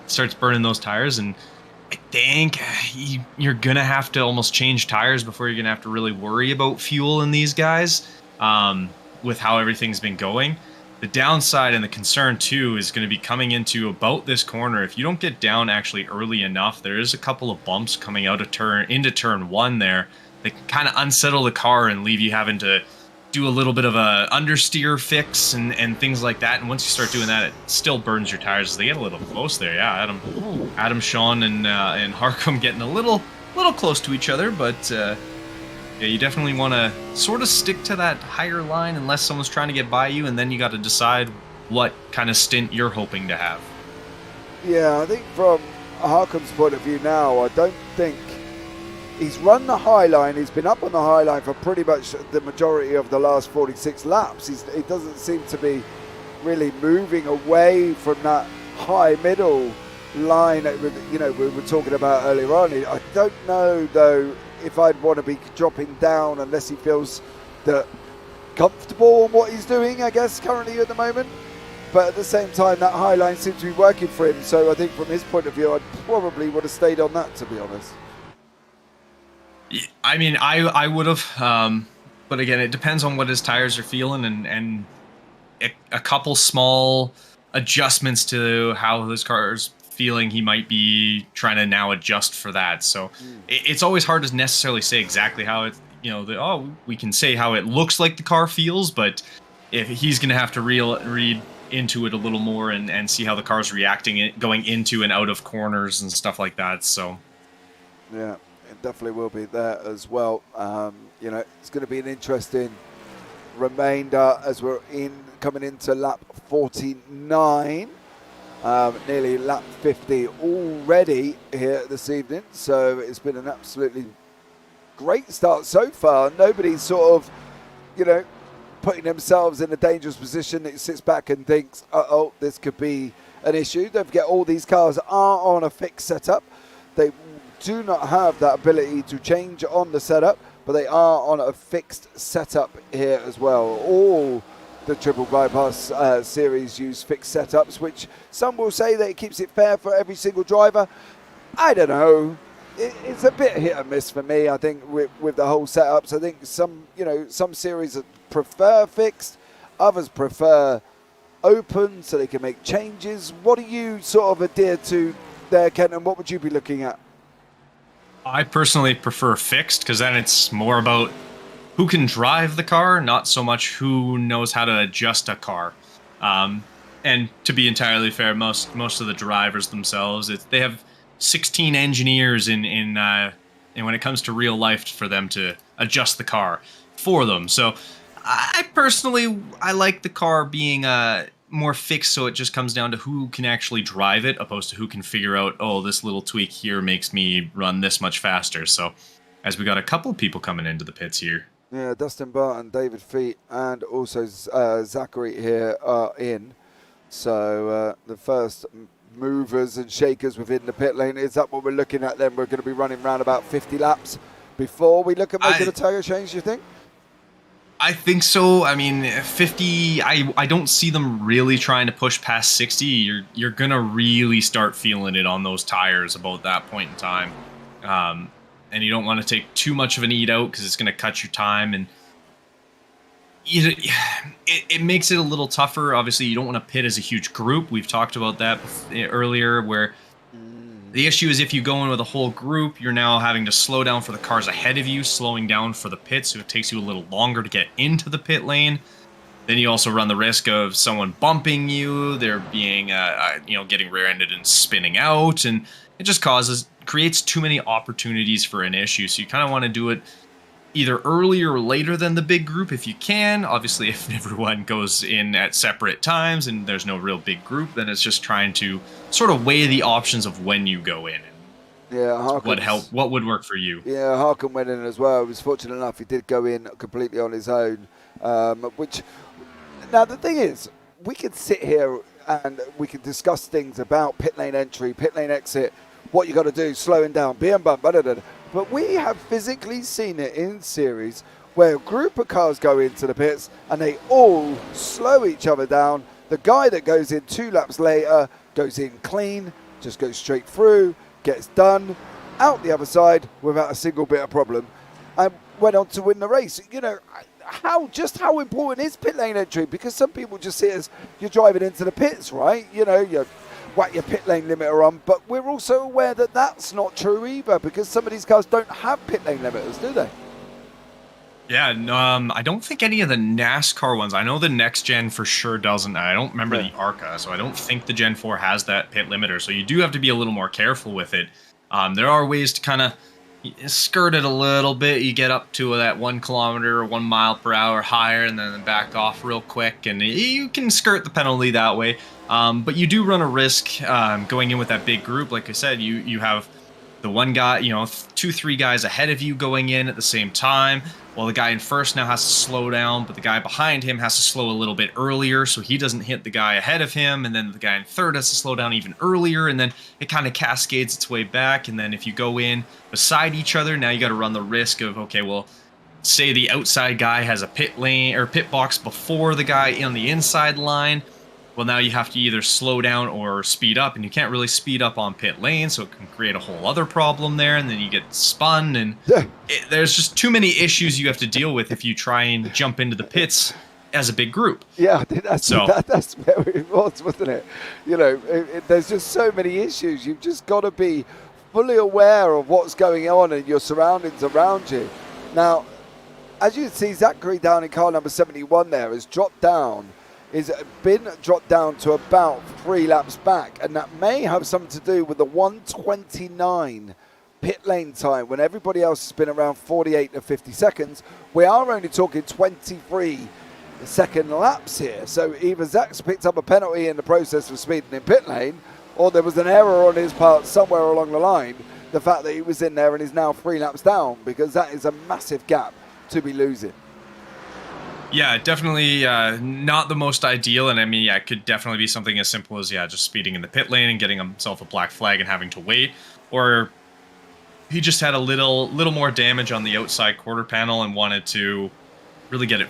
Speaker 5: starts burning those tires. And I think you're going to have to almost change tires before you're going to have to really worry about fuel in these guys with how everything's been going. The downside and the concern too is going to be coming into about this corner. If you don't get down actually early enough, there is a couple of bumps coming out of into turn one there that can kind of unsettle the car and leave you having to do a little bit of a understeer fix and things like that. And once you start doing that, it still burns your tires as they get a little close there. Yeah, Adam Sean and Harkham getting a little close to each other, but yeah, you definitely want to sort of stick to that higher line unless someone's trying to get by you, and then you got to decide what kind of stint you're hoping to have.
Speaker 1: Yeah, I think from Harkham's point of view now, I don't think he's run the high line. He's been up on the high line for pretty much the majority of the last 46 laps. He doesn't seem to be really moving away from that high middle line that we were talking about earlier on. I don't know though if I'd want to be dropping down unless he feels that comfortable on what he's doing, I guess, currently at the moment. But at the same time, that high line seems to be working for him. So I think from his point of view, I'd probably would have stayed on that, to be honest.
Speaker 5: I mean, I would have, but again, it depends on what his tires are feeling, and a couple small adjustments to how his car's feeling, he might be trying to now adjust for that. So it's always hard to necessarily say exactly how it, we can say how it looks like the car feels, but if he's going to have to read into it a little more and see how the car's reacting going into and out of corners and stuff like that. So
Speaker 1: yeah, it definitely will be there as well. It's going to be an interesting remainder as we're coming into lap 49. nearly lap 50 already here this evening. So it's been an absolutely great start so far. Nobody's sort of, putting themselves in a dangerous position that sits back and thinks, uh-oh, this could be an issue. Don't forget, all these cars are on a fixed setup. They do not have that ability to change on the setup, but they are on a fixed setup here as well. All the triple bypass series use fixed setups, which some will say that it keeps it fair for every single driver. I don't know. It's a bit hit and miss for me, I think, with the whole setups. I think some series prefer fixed, others prefer open so they can make changes. What do you sort of adhere to there, Kenton? What would you be looking at?
Speaker 5: I personally prefer fixed because then it's more about who can drive the car, not so much who knows how to adjust a car. And to be entirely fair, most of the drivers themselves, they have 16 engineers in when it comes to real life for them to adjust the car for them. So I personally like the car being more fixed, so it just comes down to who can actually drive it, opposed to who can figure out, oh, this little tweak here makes me run this much faster. So as we got a couple people coming into the pits here.
Speaker 1: Yeah, Dustin Barton, David Feet, and also Zachary here are in. So the first movers and shakers within the pit lane, is that what we're looking at then? We're going to be running around about 50 laps before we look at making a tire change, you think?
Speaker 5: I think so. I mean, 50, I don't see them really trying to push past 60. You're going to really start feeling it on those tires about that point in time. And you don't want to take too much of an eat out because it's going to cut your time. And it makes it a little tougher. Obviously, you don't want to pit as a huge group. We've talked about that earlier, where the issue is if you go in with a whole group, you're now having to slow down for the cars ahead of you, slowing down for the pit, so it takes you a little longer to get into the pit lane. Then you also run the risk of someone bumping you, there being, getting rear-ended and spinning out, and it just creates too many opportunities for an issue. So you kind of want to do it either earlier or later than the big group if you can. Obviously, if everyone goes in at separate times and there's no real big group, then it's just trying to sort of weigh the options of when you go in.
Speaker 1: Yeah,
Speaker 5: what would work for you?
Speaker 1: Yeah, Harkin went in as well. He was fortunate enough he did go in completely on his own. Now the thing is, we could sit here and we could discuss things about pit lane entry, pit lane exit, what you got to do, slowing down, being bumped, but we have physically seen it in series where a group of cars go into the pits and they all slow each other down. The guy that goes in 2 laps later goes in clean, just goes straight through, gets done, out the other side without a single bit of problem, and went on to win the race. How important is pit lane entry? Because some people just see it as you're driving into the pits, right? You whack your pit lane limiter on, but we're also aware that that's not true either, because some of these cars don't have pit lane limiters, do they?
Speaker 5: Yeah, I don't think any of the NASCAR ones. I know the next gen for sure doesn't. I don't remember the ARCA, so I don't think the Gen 4 has that pit limiter. So you do have to be a little more careful with it. There are ways to kind of skirt it a little bit. You get up to that 1 kilometer or 1 mile per hour higher and then back off real quick, and you can skirt the penalty that way. But you do run a risk going in with that big group. Like I said, you have the one guy, 2-3 guys ahead of you going in at the same time. Well, the guy in first now has to slow down, but the guy behind him has to slow a little bit earlier so he doesn't hit the guy ahead of him, and then the guy in third has to slow down even earlier, and then it kind of cascades its way back. And then if you go in beside each other, now you got to run the risk of, okay, well, say the outside guy has a pit lane or pit box before the guy on the inside line. Well, now you have to either slow down or speed up, and you can't really speed up on pit lane, so it can create a whole other problem there, and then you get spun, and there's just too many issues you have to deal with if you try and jump into the pits as a big group.
Speaker 1: Yeah, that's where it was, wasn't it? There's just so many issues. You've just got to be fully aware of what's going on and your surroundings around you. Now, as you can see, Zachary down in car number 71 there has dropped down. Is been dropped down to about 3 laps back, and that may have something to do with the 1:29 pit lane time when everybody else has been around 48 to 50 seconds. We are only talking 23 second laps here. So either Zach's picked up a penalty in the process of speeding in pit lane, or there was an error on his part somewhere along the line. The fact that he was in there and is now 3 laps down, because that is a massive gap to be losing.
Speaker 5: Yeah, definitely not the most ideal, and I mean, yeah, it could definitely be something as simple as, yeah, just speeding in the pit lane and getting himself a black flag and having to wait, or he just had a little more damage on the outside quarter panel and wanted to really get it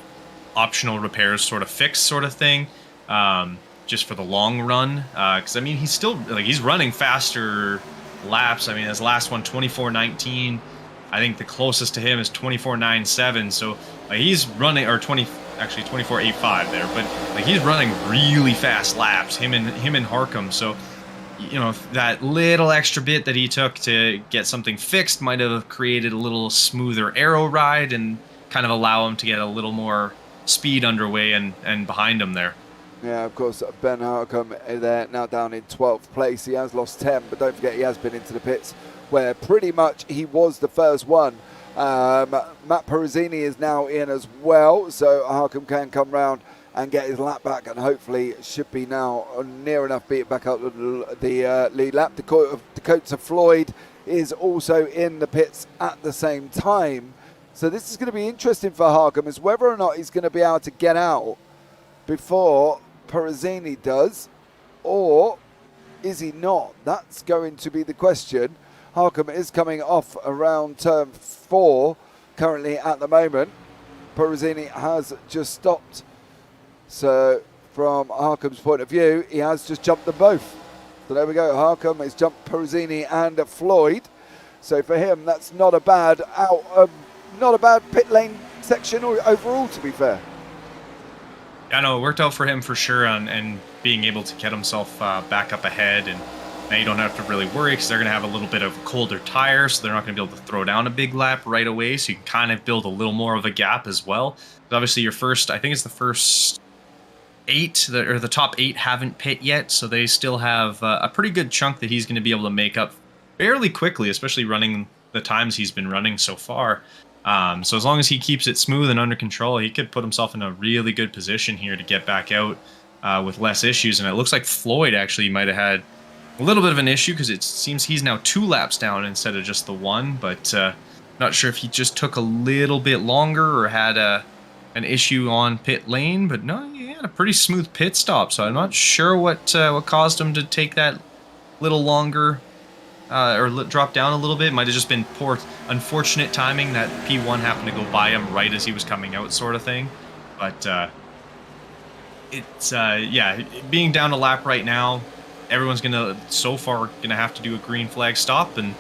Speaker 5: optional repairs sort of fixed sort of thing, just for the long run, because I mean, he's still, like, he's running faster laps. I mean, his last one, 24:19. I think the closest to him is 24:97. So he's running, or 24:85 there, but like, he's running really fast laps. Him and Harcum. So, you know, that little extra bit that he took to get something fixed might have created a little smoother aero ride and kind of allow him to get a little more speed underway and behind him there.
Speaker 1: Yeah, of course, Ben Harcum there now down in 12th place. He has lost 10, but don't forget he has been into the pits where pretty much he was the first one. Matt Peruzzini is now in as well, so Harcum can come round and get his lap back, and hopefully should be now near enough beat back up the lead lap. Dakota Floyd is also in the pits at the same time. So this is going to be interesting for Harcum, is whether or not he's going to be able to get out before Peruzzini does, or is he not? That's going to be the question. Harcum is coming off around turn 4 currently at the moment. Peruzzini has just stopped. So from Harcum's point of view, he has just jumped them both. So there we go. Harcum has jumped Peruzzini and Floyd. So for him, that's not a bad not a bad pit lane section overall, to be fair.
Speaker 5: Yeah, no, it worked out for him for sure, and being able to get himself back up ahead, and now you don't have to really worry because they're going to have a little bit of colder tires, so they're not going to be able to throw down a big lap right away, so you can kind of build a little more of a gap as well. But obviously your first, I think it's the first 8, or the top 8 haven't pit yet, so they still have a pretty good chunk that he's going to be able to make up fairly quickly, especially running the times he's been running so far. So as long as he keeps it smooth and under control, he could put himself in a really good position here to get back out with less issues. And it looks like Floyd actually might have had a little bit of an issue, because it seems he's now 2 laps down instead of just the 1. But not sure if he just took a little bit longer or had an issue on pit lane. But no, he had a pretty smooth pit stop. So I'm not sure what caused him to take that little longer. Or drop down a little bit. Might have just been poor, unfortunate timing that P1 happened to go by him right as he was coming out, sort of thing. But it's yeah, being down a lap right now, everyone's so far gonna have to do a green flag stop, and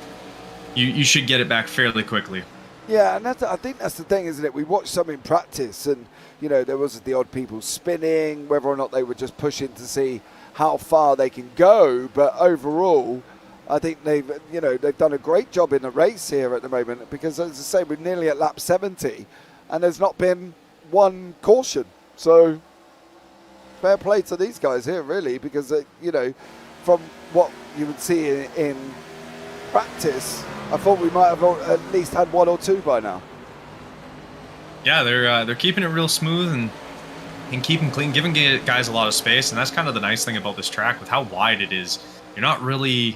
Speaker 5: you should get it back fairly quickly.
Speaker 1: Yeah, and I think that's the thing, isn't it? We watched some in practice, and you know, there was the odd people spinning, whether or not they were just pushing to see how far they can go. But overall, I think they've done a great job in the race here at the moment, because, as I say, we're nearly at lap 70 and there's not been one caution. So fair play to these guys here, really, because, from what you would see in practice, I thought we might have at least had 1 or 2 by now.
Speaker 5: Yeah, they're keeping it real smooth and keeping clean, giving guys a lot of space, and that's kind of the nice thing about this track with how wide it is. You're not really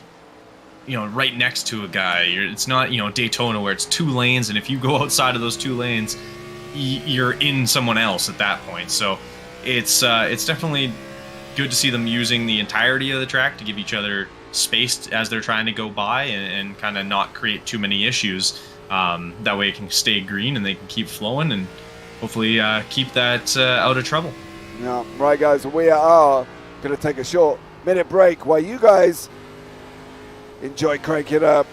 Speaker 5: right next to a guy. It's not, Daytona where it's 2 lanes, and if you go outside of those 2 lanes, you're in someone else at that point. So it's definitely good to see them using the entirety of the track to give each other space as they're trying to go by, and kind of not create too many issues. That way it can stay green and they can keep flowing, and hopefully keep that out of trouble.
Speaker 1: Yeah, right, guys, we are going to take a short minute break while you guys enjoy cranking it up.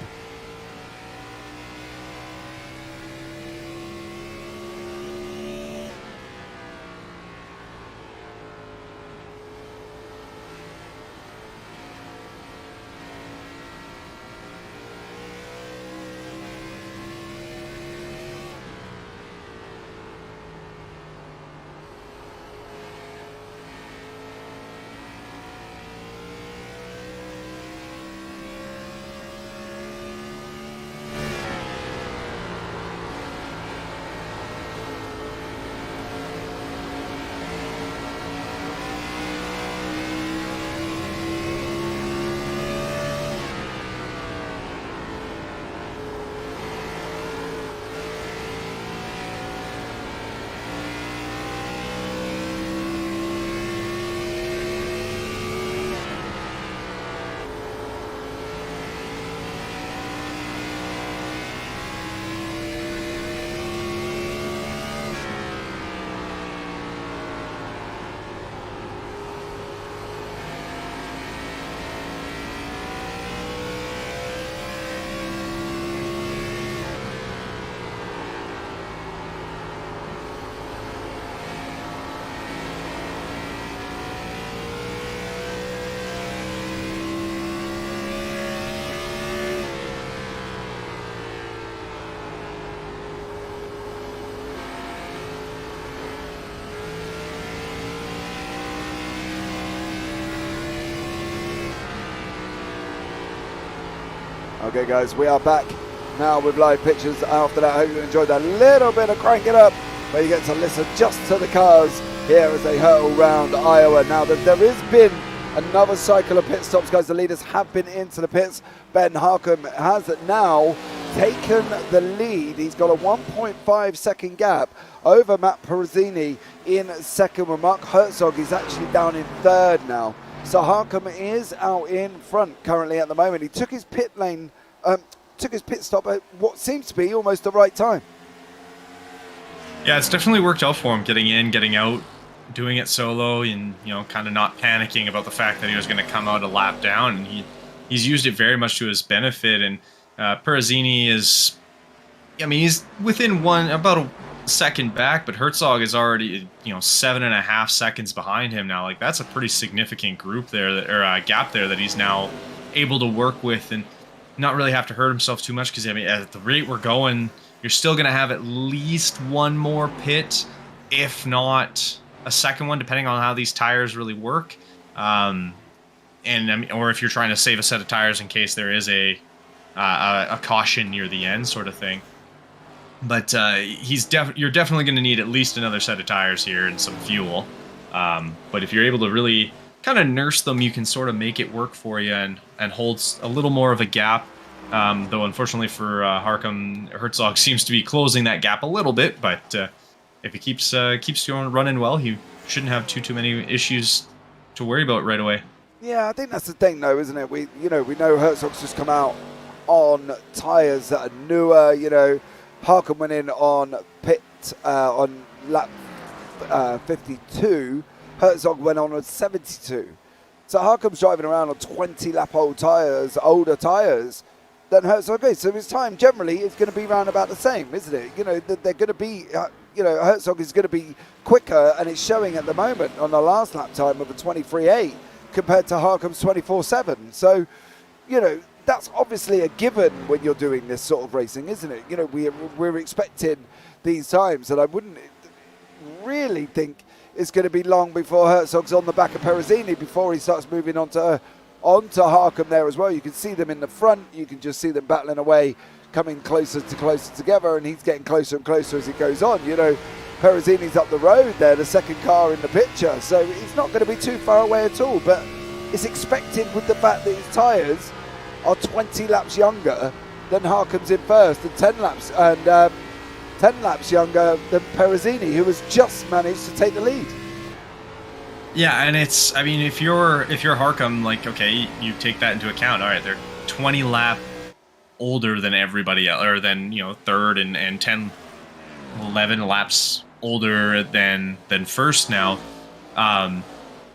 Speaker 1: Okay, guys, we are back now with live pictures. After that, I hope you enjoyed that little bit of Crank It Up, where you get to listen just to the cars here as they hurtle round Iowa. Now, there has been another cycle of pit stops, guys. The leaders have been into the pits. Ben Harcum has now taken the lead. He's got a 1.5 second gap over Matt Perezzini in second, with Mark Herzog is actually down in third now. So Harcum is out in front currently at the moment. He took his pit lane, took his pit stop at what seems to be almost the right time.
Speaker 5: Yeah, it's definitely worked out for him, getting in, getting out, doing it solo, and kind of not panicking about the fact that he was going to come out a lap down. And he's used it very much to his benefit. And Perezzini is, he's within about a second back, but Herzog is already 7.5 seconds behind him now. Like, that's a pretty significant group there, or gap there, that he's now able to work with and not really have to hurt himself too much. Because at the rate we're going, you're still going to have at least one more pit, if not a second one, depending on how these tires really work. Or if you're trying to save a set of tires in case there is a caution near the end, sort of thing. But you're definitely going to need at least another set of tires here and some fuel. But if you're able to really kind of nurse them, you can sort of make it work for you and hold a little more of a gap. Though unfortunately for Harcum, Herzog seems to be closing that gap a little bit. But if he keeps running well, he shouldn't have too many issues to worry about right away.
Speaker 1: Yeah, I think that's the thing, though, isn't it? We know Herzog's just come out on tires that are newer. Harcum went in on pit on lap 52. Herzog went on 72. So Harcum's driving around on 20-lap-old tires, older tires than Herzog is. So his time generally is going to be around about the same, isn't it? They're going to be, Herzog is going to be quicker, and it's showing at the moment on the last lap time of a 23.8 compared to Harcum's 24.7. So, that's obviously a given when you're doing this sort of racing, isn't it? We're expecting these times, and I wouldn't really think it's going to be long before Herzog's on the back of Perezzini before he starts moving onto Harcum there as well. You can see them in the front. You can just see them battling away, coming closer together, and he's getting closer and closer as it goes on. Perezzini's up the road there, the second car in the picture, so he's not going to be too far away at all. But it's expected with the fact that his tyres are 20 laps younger than Harcum's in first, and 10 laps younger than Perezzini, who has just managed to take the lead.
Speaker 5: Yeah, and if you're Harcum, like, okay, you take that into account. All right, they're 20 lap older than everybody else, or than third, and 10, 11 laps older than first now.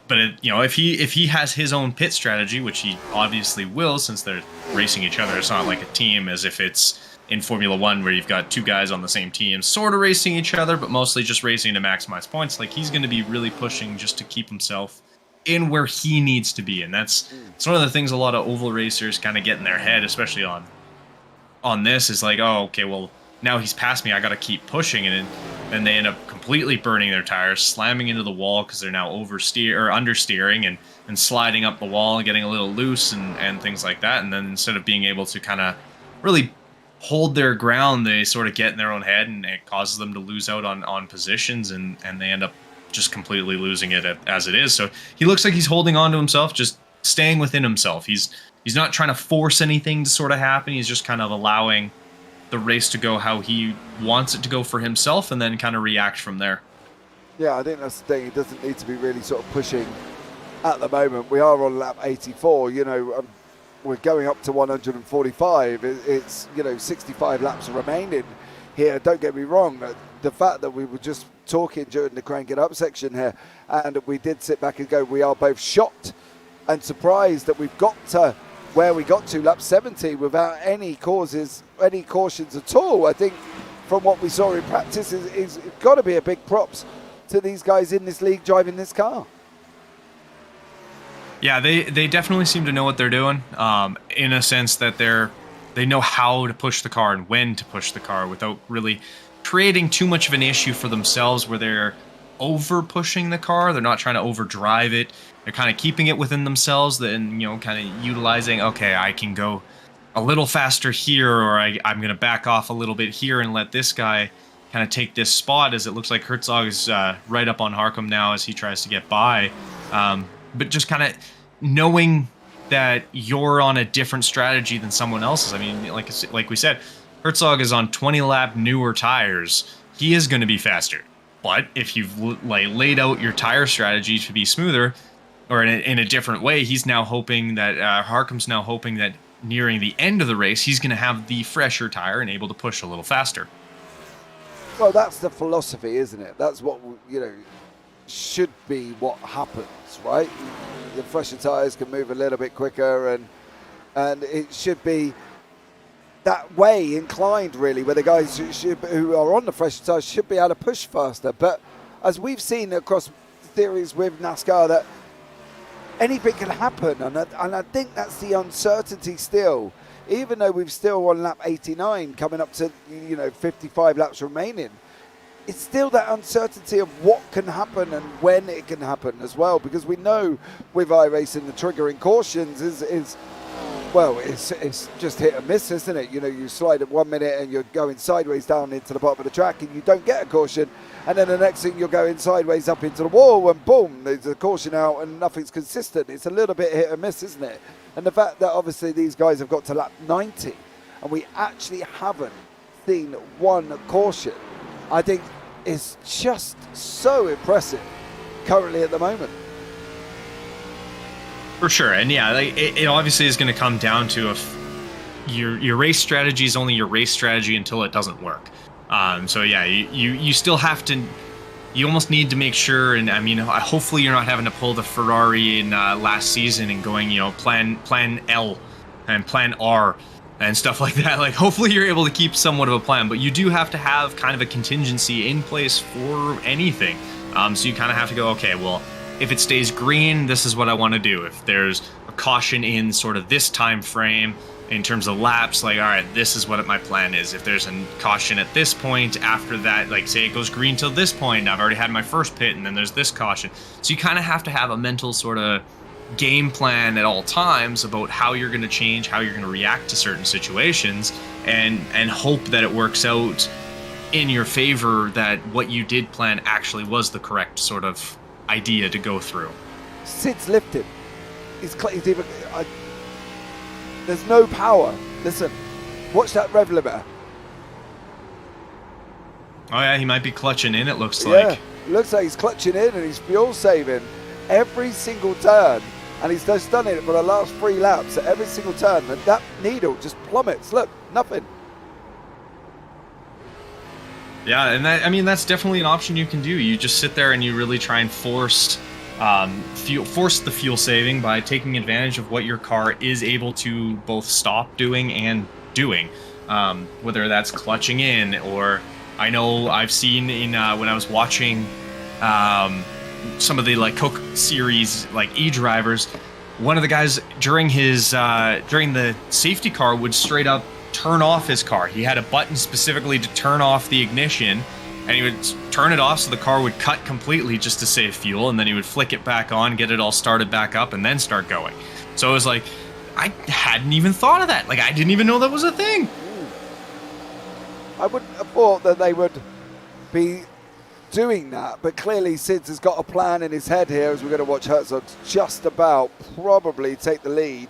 Speaker 5: But if he has his own pit strategy, which he obviously will, since they're racing each other, it's not like a team as if it's in Formula One where you've got two guys on the same team sort of racing each other, but mostly just racing to maximize points. Like, he's going to be really pushing just to keep himself in where he needs to be, and it's one of the things a lot of oval racers kind of get in their head, especially on this, is like, oh, okay, well, now he's passed me, I got to keep pushing, and then they end up completely burning their tires, slamming into the wall because they're now understeering and sliding up the wall and getting a little loose and things like that. And then instead of being able to kind of really hold their ground, they sort of get in their own head, and it causes them to lose out on positions, and they end up just completely losing it as it is. So he looks like he's holding on to himself, just staying within himself. He's not trying to force anything to sort of happen. He's just kind of allowing the race to go how he wants it to go for himself, and then kind of react from there. Yeah,
Speaker 1: I think that's the thing. He doesn't need to be really sort of pushing at the moment. We are on lap 84. We're going up to 145. It's 65 laps remaining here. Don't get me wrong. The fact that we were just talking during the Crank It Up section here, and we did sit back and go, we are both shocked and surprised that we've got to where we got to lap 70 without any cautions at all. I think from what we saw in practice is got to be a big props to these guys in this league driving this car.
Speaker 5: Yeah, they definitely seem to know what they're doing, in a sense that they know how to push the car and when to push the car without really creating too much of an issue for themselves where they're over pushing the car. They're not trying to overdrive it. They're kind of keeping it within themselves and kind of utilizing, okay, I can go a little faster here, or I'm going to back off a little bit here and let this guy kind of take this spot, as it looks like Herzog is right up on Harcum now as he tries to get by. But just kind of knowing that you're on a different strategy than someone else's. I mean, like we said, Herzog is on 20-lap newer tires. He is going to be faster. But if you've laid out your tire strategy to be smoother, or in a different way, he's now hoping that Harcum's now hoping that nearing the end of the race, he's going to have the fresher tire and able to push a little faster.
Speaker 1: Well, that's the philosophy, isn't it? That's what, should be what happens, right? The fresher tyres can move a little bit quicker, and it should be that way inclined, really, where the guys who are on the fresher tyres should be able to push faster. But as we've seen across theories with NASCAR, that anything can happen, and I think that's the uncertainty still. Even though we've still on lap 89, coming up to 55 laps remaining, it's still that uncertainty of what can happen and when it can happen as well. Because we know with iRacing, the triggering cautions is it's just hit and miss, isn't it? You slide at 1 minute and you're going sideways down into the bottom of the track and you don't get a caution, and then the next thing you're going sideways up into the wall and boom, there's a caution out and nothing's consistent. It's a little bit hit and miss, isn't it? And the fact that obviously these guys have got to lap 90 and we actually haven't seen one caution, I think is just so impressive currently at the moment.
Speaker 5: For sure. And yeah, it obviously is going to come down to if your race strategy is only your race strategy until it doesn't work. So yeah, you still have to, you almost need to make sure, and I mean, hopefully you're not having to pull the Ferrari in last season and going, plan L and plan R and stuff like that. Like, hopefully you're able to keep somewhat of a plan, but you do have to have kind of a contingency in place for anything. So you kind of have to go, okay, well, if it stays green, this is what I want to do. If there's a caution in sort of this time frame in terms of laps, like, all right, this is what my plan is. If there's a caution at this point, after that, like, say it goes green till this point, I've already had my first pit, and then there's this caution. So you kind of have to have a mental sort of game plan at all times about how you're going to change, how you're going to react to certain situations, and hope that it works out in your favor, that what you did plan actually was the correct sort of idea to go through.
Speaker 1: Sid's lifted. He's even. There's no power. Listen, watch that rev limiter.
Speaker 5: Oh yeah, he might be clutching in, it looks like.
Speaker 1: Yeah, looks like he's clutching in and he's fuel saving every single turn. And he's just done it for the last 3 laps at every single turn. And that needle just plummets. Look, nothing.
Speaker 5: Yeah, and that's definitely an option you can do. You just sit there and you really try and force the fuel saving by taking advantage of what your car is able to both stop doing and doing. Whether that's clutching in, or I know I've seen in when I was watching some of the like Coke series like e-drivers, one of the guys during the safety car would straight up turn off his car. He had a button specifically to turn off the ignition, and he would turn it off so the car would cut completely just to save fuel, and then he would flick it back on, get it all started back up, and then start going. So it was like, I hadn't even thought of that. Like, I didn't even know that was a thing.
Speaker 1: I wouldn't have thought that they would be doing that, but clearly Sids has got a plan in his head here, as we're going to watch Herzog just about probably take the lead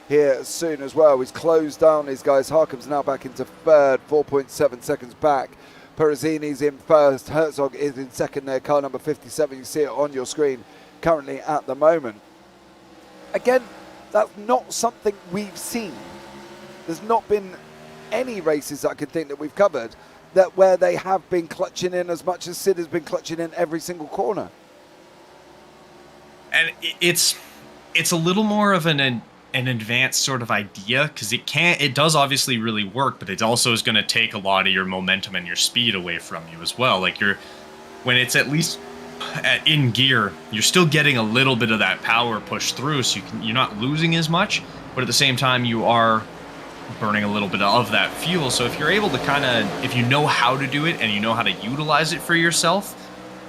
Speaker 1: here soon as well. He's closed down his guys. Harcum's now back into third, 4.7 seconds back. Perezzini's in first. Herzog is in second there, car number 57. You see it on your screen currently at the moment. Again, that's not something we've seen. There's not been any races that I could think that we've covered that where they have been clutching in as much as Sid has been clutching in every single corner.
Speaker 5: And it's a little more of an advanced sort of idea, because it does obviously really work, but it also is going to take a lot of your momentum and your speed away from you as well. Like, when it's at least in gear, you're still getting a little bit of that power push through, so you're not losing as much, but at the same time you are burning a little bit of that fuel. So if you're able to if you know how to do it and you know how to utilize it for yourself,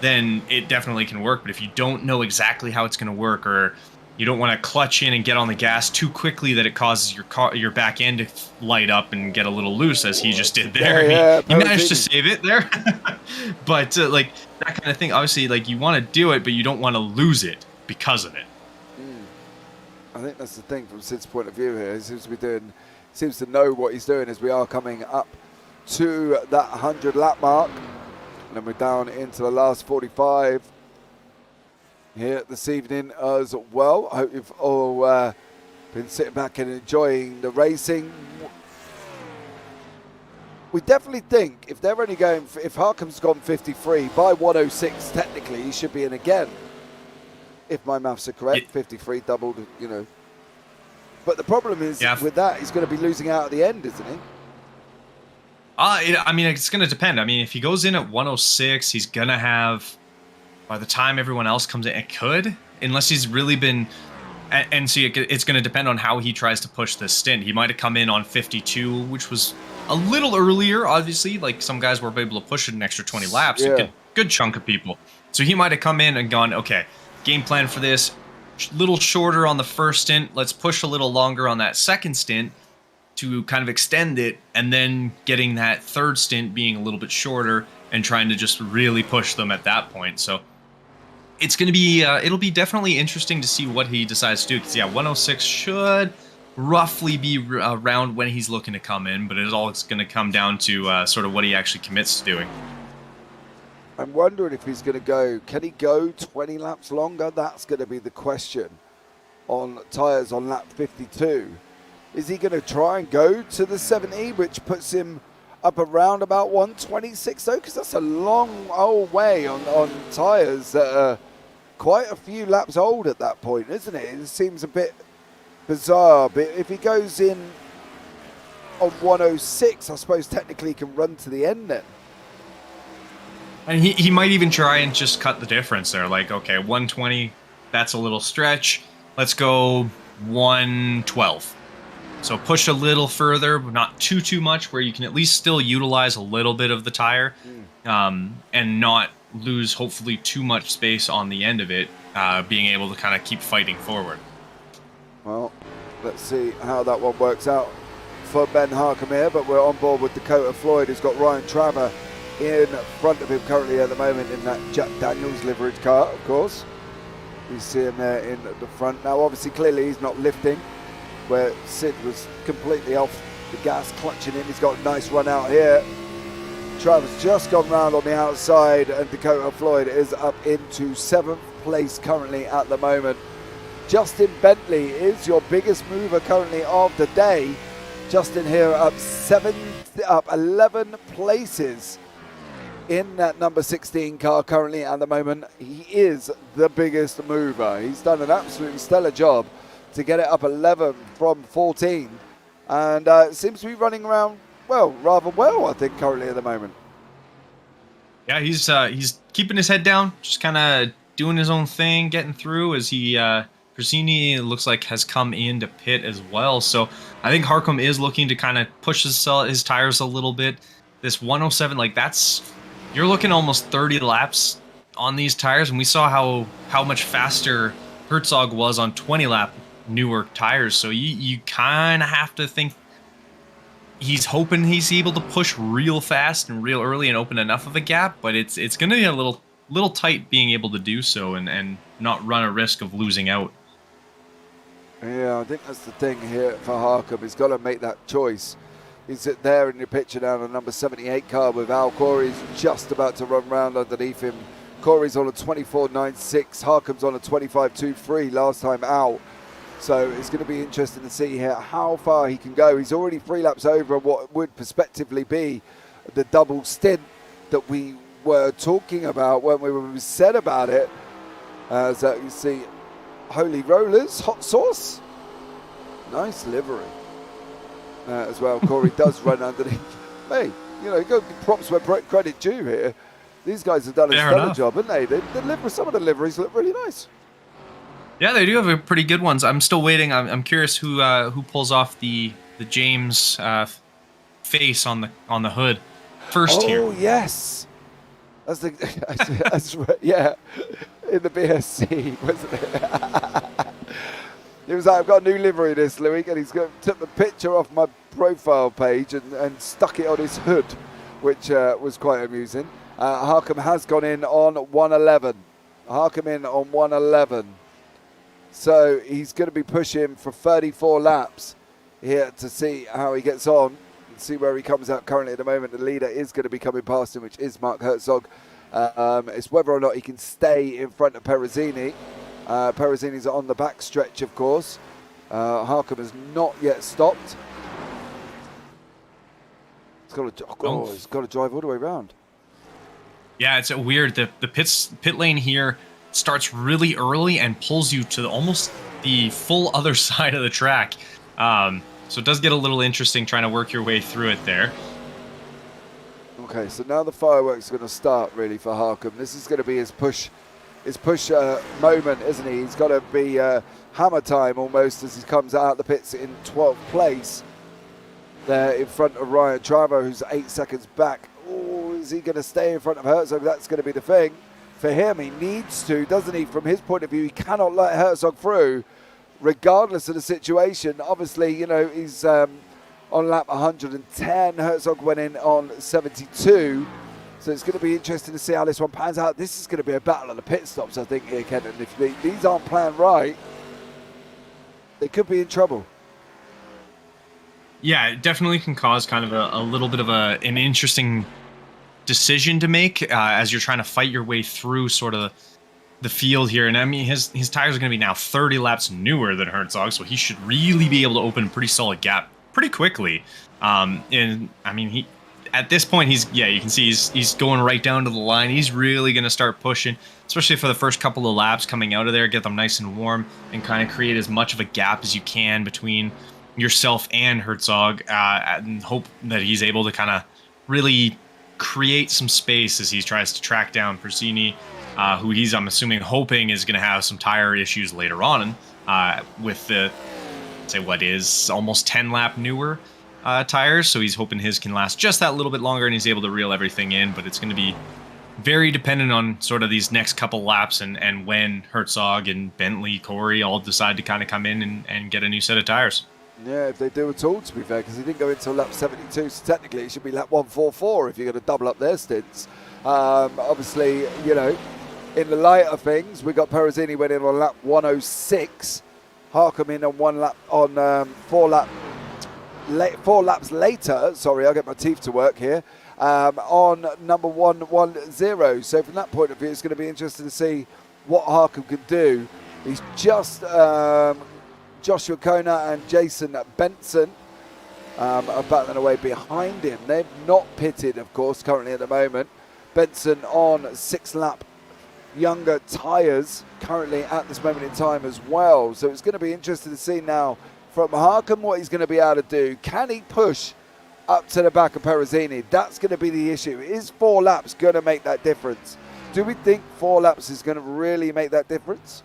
Speaker 5: then it definitely can work. But if you don't know exactly how it's going to work, or You don't want to clutch in and get on the gas too quickly that it causes your back end to light up and get a little loose, as he just did there.
Speaker 1: Yeah,
Speaker 5: he managed to save it there. But like that kind of thing, obviously, like you want to do it, but you don't want to lose it because of it.
Speaker 1: I think that's the thing from Sid's point of view here. He seems to know what he's doing as we are coming up to that 100 lap mark. And then we're down into the last 45 here this evening as well. I hope you've all been sitting back and enjoying the racing. We definitely think if they're only going, if Harcom's gone 53, by 106 technically he should be in again. If my maths are correct, 53 doubled, you know. But the problem is with that, he's going to be losing out at the end, isn't he?
Speaker 5: I mean, it's going to depend. I mean, if he goes in at 106, he's going to have, by the time everyone else comes in, it could, unless he's really been, and see, it's going to depend on how he tries to push this stint. He might have come in on 52, which was a little earlier, obviously. Like, some guys were able to push it an extra 20 laps, a good chunk of people. So he might have come in and gone, okay, game plan for this, little shorter on the first stint, let's push a little longer on that second stint to kind of extend it, and then getting that third stint being a little bit shorter and trying to just really push them at that point. So it's going to be, it'll be definitely interesting to see what he decides to do, because 106 should roughly be around when he's looking to come in, but it's all going to come down to sort of what he actually commits to doing.
Speaker 1: I'm wondering if he's going to go, can he go 20 laps longer? That's going to be the question on tyres on lap 52. Is he going to try and go to the 70, which puts him up around about 126 though? Because that's a long old way on tyres that are quite a few laps old at that point, isn't it? It seems a bit bizarre, but if he goes in on 106, I suppose technically he can run to the end then.
Speaker 5: And he might even try and just cut the difference there. Like, okay, 120, that's a little stretch. Let's go 112. So push a little further, but not too much, where you can at least still utilize a little bit of the tire and not lose, hopefully, too much space on the end of it, being able to kind of keep fighting forward.
Speaker 1: Well, let's see how that one works out for Ben Harcom here, but we're on board with Dakota Floyd, who's got Ryan Traver in front of him currently at the moment in that Jack Daniels liveried car, of course. You see him there in the front. Now, obviously, clearly he's not lifting, where Sid was completely off the gas, clutching in. He's got a nice run out here. Travis just gone round on the outside, and Dakota Floyd is up into 7th place currently at the moment. Justin Bentley is your biggest mover currently of the day. Justin here up 11 places in that number 16 car currently at the moment. He is the biggest mover. He's done an absolutely stellar job to get it up 11 from 14, and seems to be running around rather well, I think, currently at the moment.
Speaker 5: Yeah, he's keeping his head down, just kind of doing his own thing, getting through, as he Persini looks like has come into pit as well. So I think Harcom is looking to kind of push his tires a little bit. This 107, like, you're looking almost 30 laps on these tires, and we saw how much faster Herzog was on 20 lap newer tires. So you kind of have to think he's hoping he's able to push real fast and real early and open enough of a gap, but it's going to be a little tight being able to do so and not run a risk of losing out.
Speaker 1: Yeah, I think that's the thing here for Harcom. He's got to make that choice. He's there in your picture now, the number 78 car with Al Corey's just about to run round underneath him. Corey's on a 24.96, Harcom's on a 25.23 last time out. So it's going to be interesting to see here how far he can go. He's already 3 laps over what would prospectively be the double stint that we were talking about when we said about it. As you see, Holy Rollers, hot sauce. Nice livery as well. Corey does run underneath. Hey, you go props where credit due here. These guys have done a stellar job, haven't they? Some of the liveries look really nice.
Speaker 5: Yeah, they do have a pretty good ones. I'm still waiting. I'm curious who pulls off the James face on the hood first here.
Speaker 1: Oh yes, that's yeah, in the BSC, wasn't it? He was like, I've got a new livery this, Louis, and he's took the picture off my profile page and stuck it on his hood, which was quite amusing. Harkham has gone in on 111. Harkham in on 111. So he's going to be pushing for 34 laps here to see how he gets on and see where he comes out. Currently at the moment, the leader is going to be coming past him, which is Mark Herzog. It's whether or not he can stay in front of Perezzini. Perezzini's on the back stretch, of course. Harkham has not yet stopped. He's got to drive all the way around.
Speaker 5: Yeah, it's weird. The pit lane here starts really early and pulls you to almost the full other side of the track. So it does get a little interesting trying to work your way through it there.
Speaker 1: Okay, so now the fireworks are going to start really for Harkham. This is going to be his push moment, isn't he? He's got to be hammer time almost as he comes out the pits in 12th place. There in front of Ryan Travo, who's 8 seconds back. Oh, is he going to stay in front of Herzog? That's going to be the thing. For him, he needs to, doesn't he? From his point of view, he cannot let Herzog through, regardless of the situation. Obviously, you know, he's on lap 110. Herzog went in on 72. So it's going to be interesting to see how this one pans out. This is going to be a battle of the pit stops, I think, here, Kenton. If these aren't planned right, they could be in trouble.
Speaker 5: Yeah, it definitely can cause kind of a little bit of an interesting decision to make as you're trying to fight your way through sort of the field here. And I mean, his tires are going to be now 30 laps newer than Herzog, so he should really be able to open a pretty solid gap pretty quickly. And I mean, at this point, you can see he's going right down to the line. He's really going to start pushing, especially for the first couple of laps coming out of there, get them nice and warm and kind of create as much of a gap as you can between yourself and Herzog, and hope that he's able to kind of really create some space as he tries to track down Perezzini, who I'm assuming, hoping is going to have some tire issues later on with the, say, what is almost 10 lap newer tires. So he's hoping his can last just that little bit longer and he's able to reel everything in. But it's going to be very dependent on sort of these next couple laps and when Herzog and Bentley, Corey all decide to kind of come in and get a new set of tires.
Speaker 1: Yeah, if they do at all, to be fair, because he didn't go until lap 72, so technically it should be lap 144 if you're going to double up their stints. Obviously, you know, in the light of things, we got Perezzini went in on lap 106, Harkham in on 4 laps later. Sorry, I'll get my teeth to work here. On number 110. So from that point of view, it's going to be interesting to see what Harkham can do. He's just Joshua Kona and Jason Benson are battling away behind him. They've not pitted, of course, currently at the moment. Benson on 6-lap younger tyres currently at this moment in time as well. So it's going to be interesting to see now from Harkham what he's going to be able to do. Can he push up to the back of Perezzini? That's going to be the issue. Is 4 laps going to make that difference? Do we think 4 laps is going to really make that difference?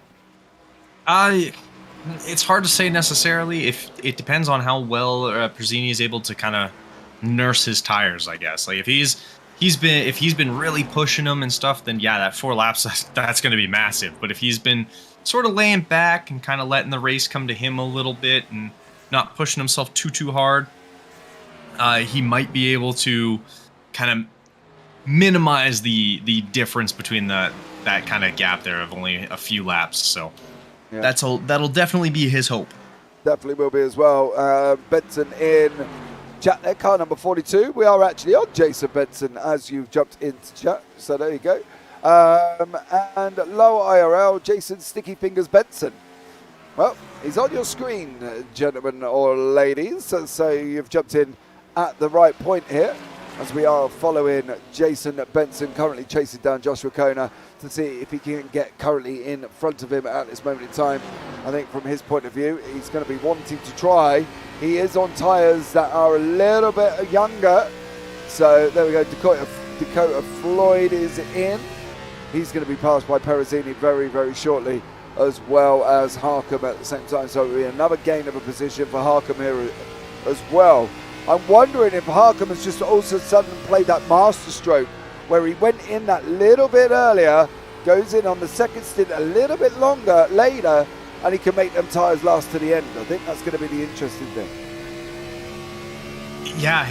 Speaker 5: It's hard to say necessarily. If it depends on how well Perezzini is able to kind of nurse his tires, I guess. Like if he's been really pushing them and stuff, then yeah, that 4 laps that's going to be massive. But if he's been sort of laying back and kind of letting the race come to him a little bit and not pushing himself too hard, he might be able to kind of minimize the difference between that kind of gap there of only a few laps. So. Yeah. That'll definitely be his hope.
Speaker 1: Definitely will be as well. Benson in chat there, car number 42. We are actually on Jason Benson as you've jumped into chat. So there you go. And low IRL, Jason Sticky Fingers Benson. Well, he's on your screen, gentlemen or ladies. So you've jumped in at the right point here as we are following Jason Benson, currently chasing down Joshua Kona to see if he can get currently in front of him at this moment in time. I think from his point of view, he's going to be wanting to try. He is on tyres that are a little bit younger. So there we go, Dakota Floyd is in. He's going to be passed by Perezzini very, very shortly, as well as Harkham at the same time. So it'll be another gain of a position for Harkham here as well. I'm wondering if Harkham has just also suddenly played that master stroke where he went in that little bit earlier, goes in on the second stint a little bit longer later, and he can make them tyres last to the end. I think that's going to be the interesting thing.
Speaker 5: Yeah,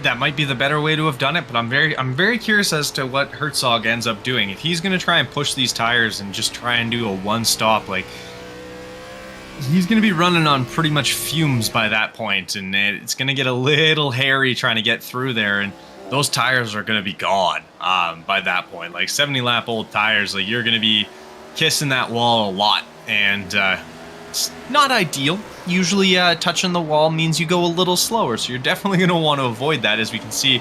Speaker 5: that might be the better way to have done it, but I'm very curious as to what Herzog ends up doing. If he's going to try and push these tires and just try and do a one-stop, like, he's going to be running on pretty much fumes by that point, and it's going to get a little hairy trying to get through there, and those tires are going to be gone by that point. Like 70-lap-old tires, like you're going to be kissing that wall a lot, and it's not ideal. Usually touching the wall means you go a little slower, so you're definitely going to want to avoid that, as we can see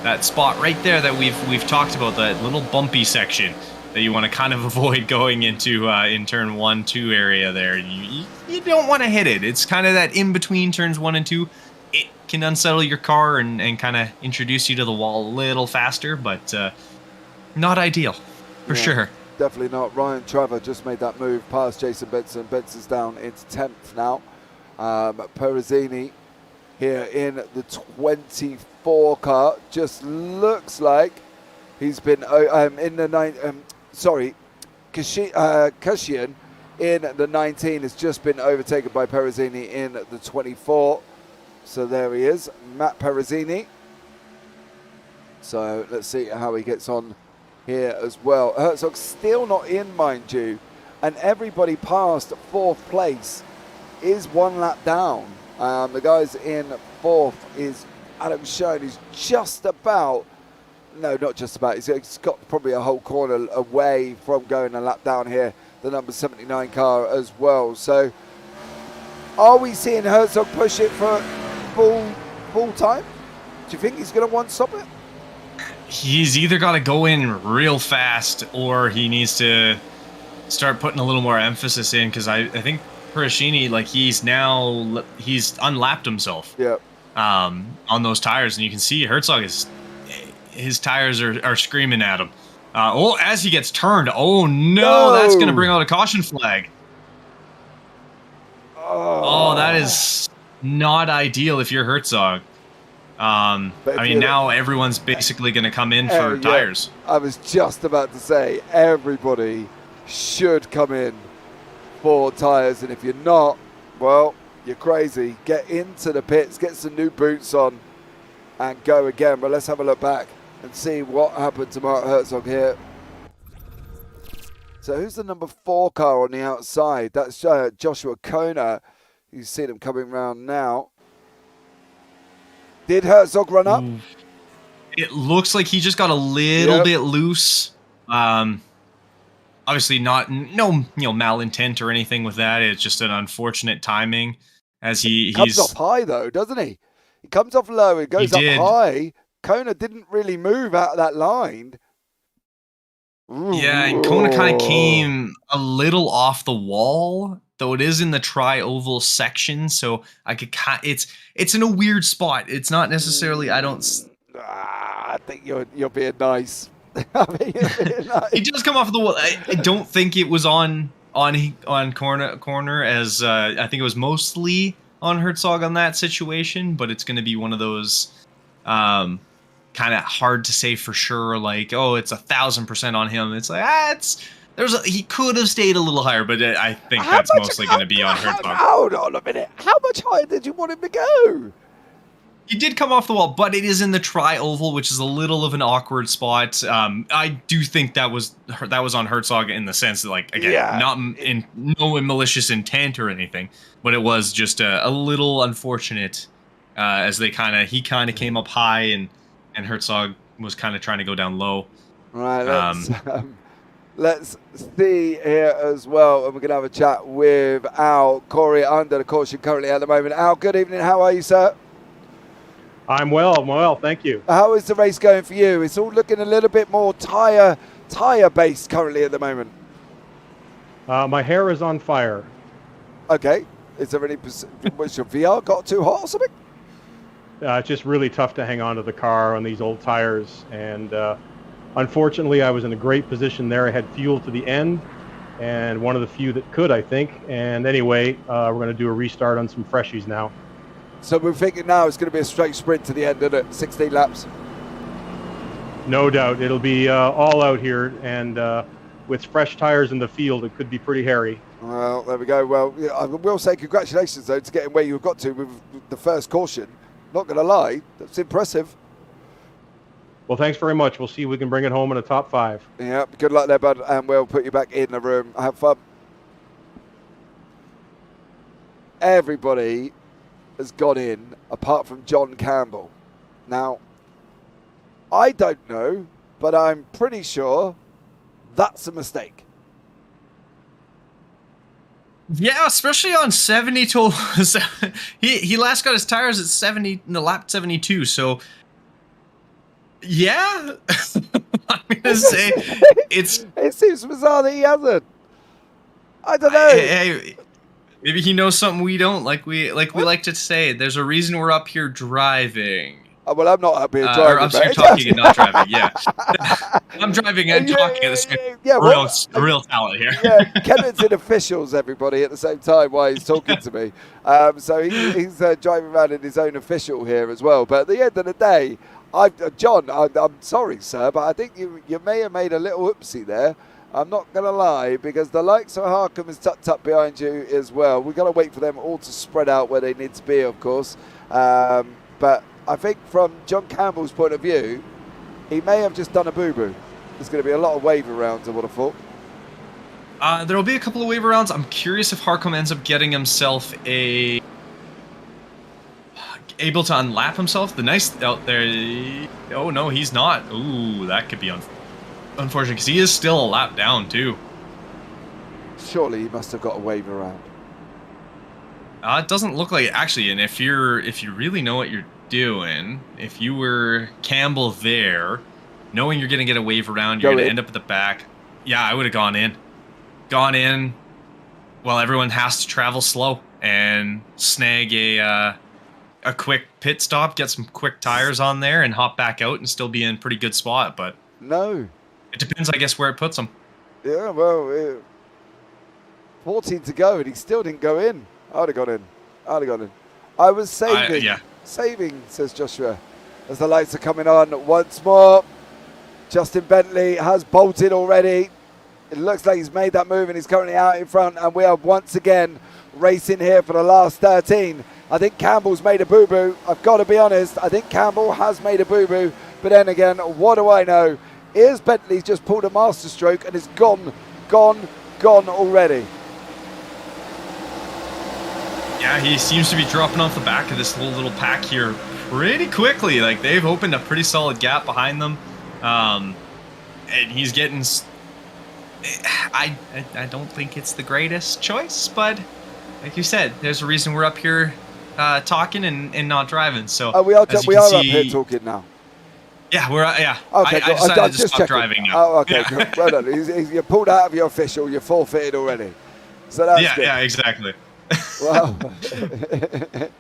Speaker 5: that spot right there that we've talked about, that little bumpy section that you want to kind of avoid going into in turn 1, 2 area there. You don't want to hit it. It's kind of that in between turns 1 and 2. It can unsettle your car and kind of introduce you to the wall a little faster, but not ideal for sure.
Speaker 1: Definitely not. Ryan Trevor just made that move past Jason Benson. Benson's down into 10th now. Perezzini here in the 24 car. Just looks like he's been in the 9. Kashian in the 19 has just been overtaken by Perezzini in the 24. So there he is, Matt Perezzini. So let's see how he gets on here as well. Herzog's still not in, mind you, and everybody past 4th place is 1 lap down. The guys in 4th is Adam Schoen, who's just about, no, not just about, he's got probably a whole corner away from going a lap down here, the number 79 car as well. So are we seeing Herzog push it for full time? Do you think he's going to one-stop it?
Speaker 5: He's either got to go in real fast, or he needs to start putting a little more emphasis in, because I think Perezzini, like, he's unlapped himself.
Speaker 1: Yeah.
Speaker 5: On those tires, and you can see Herzog his tires are screaming at him. As he gets turned, no, that's going to bring out a caution flag. Oh, that is not ideal if you're Herzog. I mean, now everyone's basically going to come in for tires.
Speaker 1: I was just about to say, everybody should come in for tires, and if you're not, well, you're crazy. Get into the pits, get some new boots on, and go again. But let's have a look back and see what happened to Mark Herzog here. So who's the number 4 car on the outside? That's Joshua Kona. You see them coming round now. Did Herzog run up?
Speaker 5: It looks like he just got a little bit loose. Obviously no malintent or anything with that. It's just an unfortunate timing, as he
Speaker 1: comes off high though, doesn't he? He comes off low, it goes up high. Kona didn't really move out of that line.
Speaker 5: Yeah, and Kona kind of came a little off the wall, though it is in the tri-oval section, so I could it's in a weird spot. It's not necessarily,
Speaker 1: I think you're being nice. I mean,
Speaker 5: it does come off the wall. I don't think it was on corner, as I think it was mostly on Herzog on that situation, but it's going to be one of those kind of hard to say for sure, like, oh, it's 1,000% on him. It's like, he could have stayed a little higher, but I think that's mostly going to be on Herzog.
Speaker 1: Hold on a minute. How much higher did you want him to go?
Speaker 5: He did come off the wall, but it is in the tri-oval, which is a little of an awkward spot. I do think that was on Herzog in the sense that, like, again, not in no malicious intent or anything, but it was just a little unfortunate, as he kind of came up high and Herzog was kind of trying to go down low.
Speaker 1: Right, let's see here as well, and we're going to have a chat with Al Corey under the caution currently at the moment. Al, good evening. How are you, sir?
Speaker 6: I'm well, thank you.
Speaker 1: How is the race going for you? It's all looking a little bit more tire based currently at the moment.
Speaker 6: My hair is on fire.
Speaker 1: Okay. Is there any? Was your VR got too hot or something?
Speaker 6: It's just really tough to hang on to the car on these old tires, and unfortunately, I was in a great position there. I had fuel to the end, and one of the few that could, I think. And anyway, we're going to do a restart on some freshies now.
Speaker 1: So we're thinking now it's going to be a straight sprint to the end, isn't it? 16 laps.
Speaker 6: No doubt. It'll be all out here, and with fresh tires in the field, it could be pretty hairy.
Speaker 1: Well, there we go. Well, yeah, I will say congratulations, though, to getting where you got to with the first caution. Not going to lie, that's impressive.
Speaker 6: Well, thanks very much. We'll see if we can bring it home in a top 5.
Speaker 1: Yeah, good luck there, bud, and we'll put you back in the room. Have fun. Everybody has gone in, apart from John Campbell. Now, I don't know, but I'm pretty sure that's a mistake.
Speaker 5: Yeah, especially on 70 to he last got his tires at 70 in the lap 72. So yeah, I'm gonna say it's.
Speaker 1: It seems bizarre that he hasn't. I don't know.
Speaker 5: Hey, maybe he knows something we don't. Like we like to say, there's a reason we're up here driving.
Speaker 1: Oh, well, I'm not up here driving.
Speaker 5: Or I'm sorry, talking and not driving. Yeah, I'm driving and talking at the same.
Speaker 1: Yeah, well,
Speaker 5: real talent here.
Speaker 1: Yeah, Kenton's in officials, everybody, at the same time while he's talking to me. So he's driving around in his own official here as well. But at the end of the day, John, I'm sorry, sir, but I think you may have made a little oopsie there. I'm not going to lie, because the likes of Harkham is tucked up behind you as well. We've got to wait for them all to spread out where they need to be, of course. But I think from John Campbell's point of view, he may have just done a boo-boo. There's going to be a lot of wave rounds, I would have thought.
Speaker 5: There will be a couple of waiver rounds. I'm curious if Harkham ends up getting himself able to unlap himself. The nice out there. Oh no, he's not. Ooh, that could be unfortunate because he is still a lap down too.
Speaker 1: Surely he must have got a waiver round.
Speaker 5: It doesn't look like it, actually. And if you really know what you're doing, if you were Campbell there, knowing you're going to get a wave around, you're going to end up at the back. Yeah, I would have gone in. Well, everyone has to travel slow and snag a quick pit stop, get some quick tires on there, and hop back out and still be in a pretty good spot. But
Speaker 1: no,
Speaker 5: it depends, I guess, where it puts him.
Speaker 1: Yeah, well, 14 to go, and he still didn't go in. I'd have gone in. I was saving. Saving, says Joshua, as the lights are coming on once more. Justin Bentley has bolted already. It looks like he's made that move and he's currently out in front, and we are once again racing here for the last 13. I think Campbell's made a boo-boo. I've got to be honest. I think Campbell has made a boo-boo, but then again, what do I know? Here's Bentley's just pulled a master stroke and is gone already.
Speaker 5: Yeah, he seems to be dropping off the back of this little pack here pretty quickly. Like, they've opened a pretty solid gap behind them. And he's getting... I don't think it's the greatest choice, but like you said, there's a reason we're up here talking and not driving. So
Speaker 1: we are up here talking now.
Speaker 5: Yeah, yeah.
Speaker 1: Okay,
Speaker 5: I decided to stop driving now.
Speaker 1: Oh, okay, good. Well done. You pulled out of your official. You're forfeited already. So that's good.
Speaker 5: Yeah, exactly.
Speaker 1: Wow.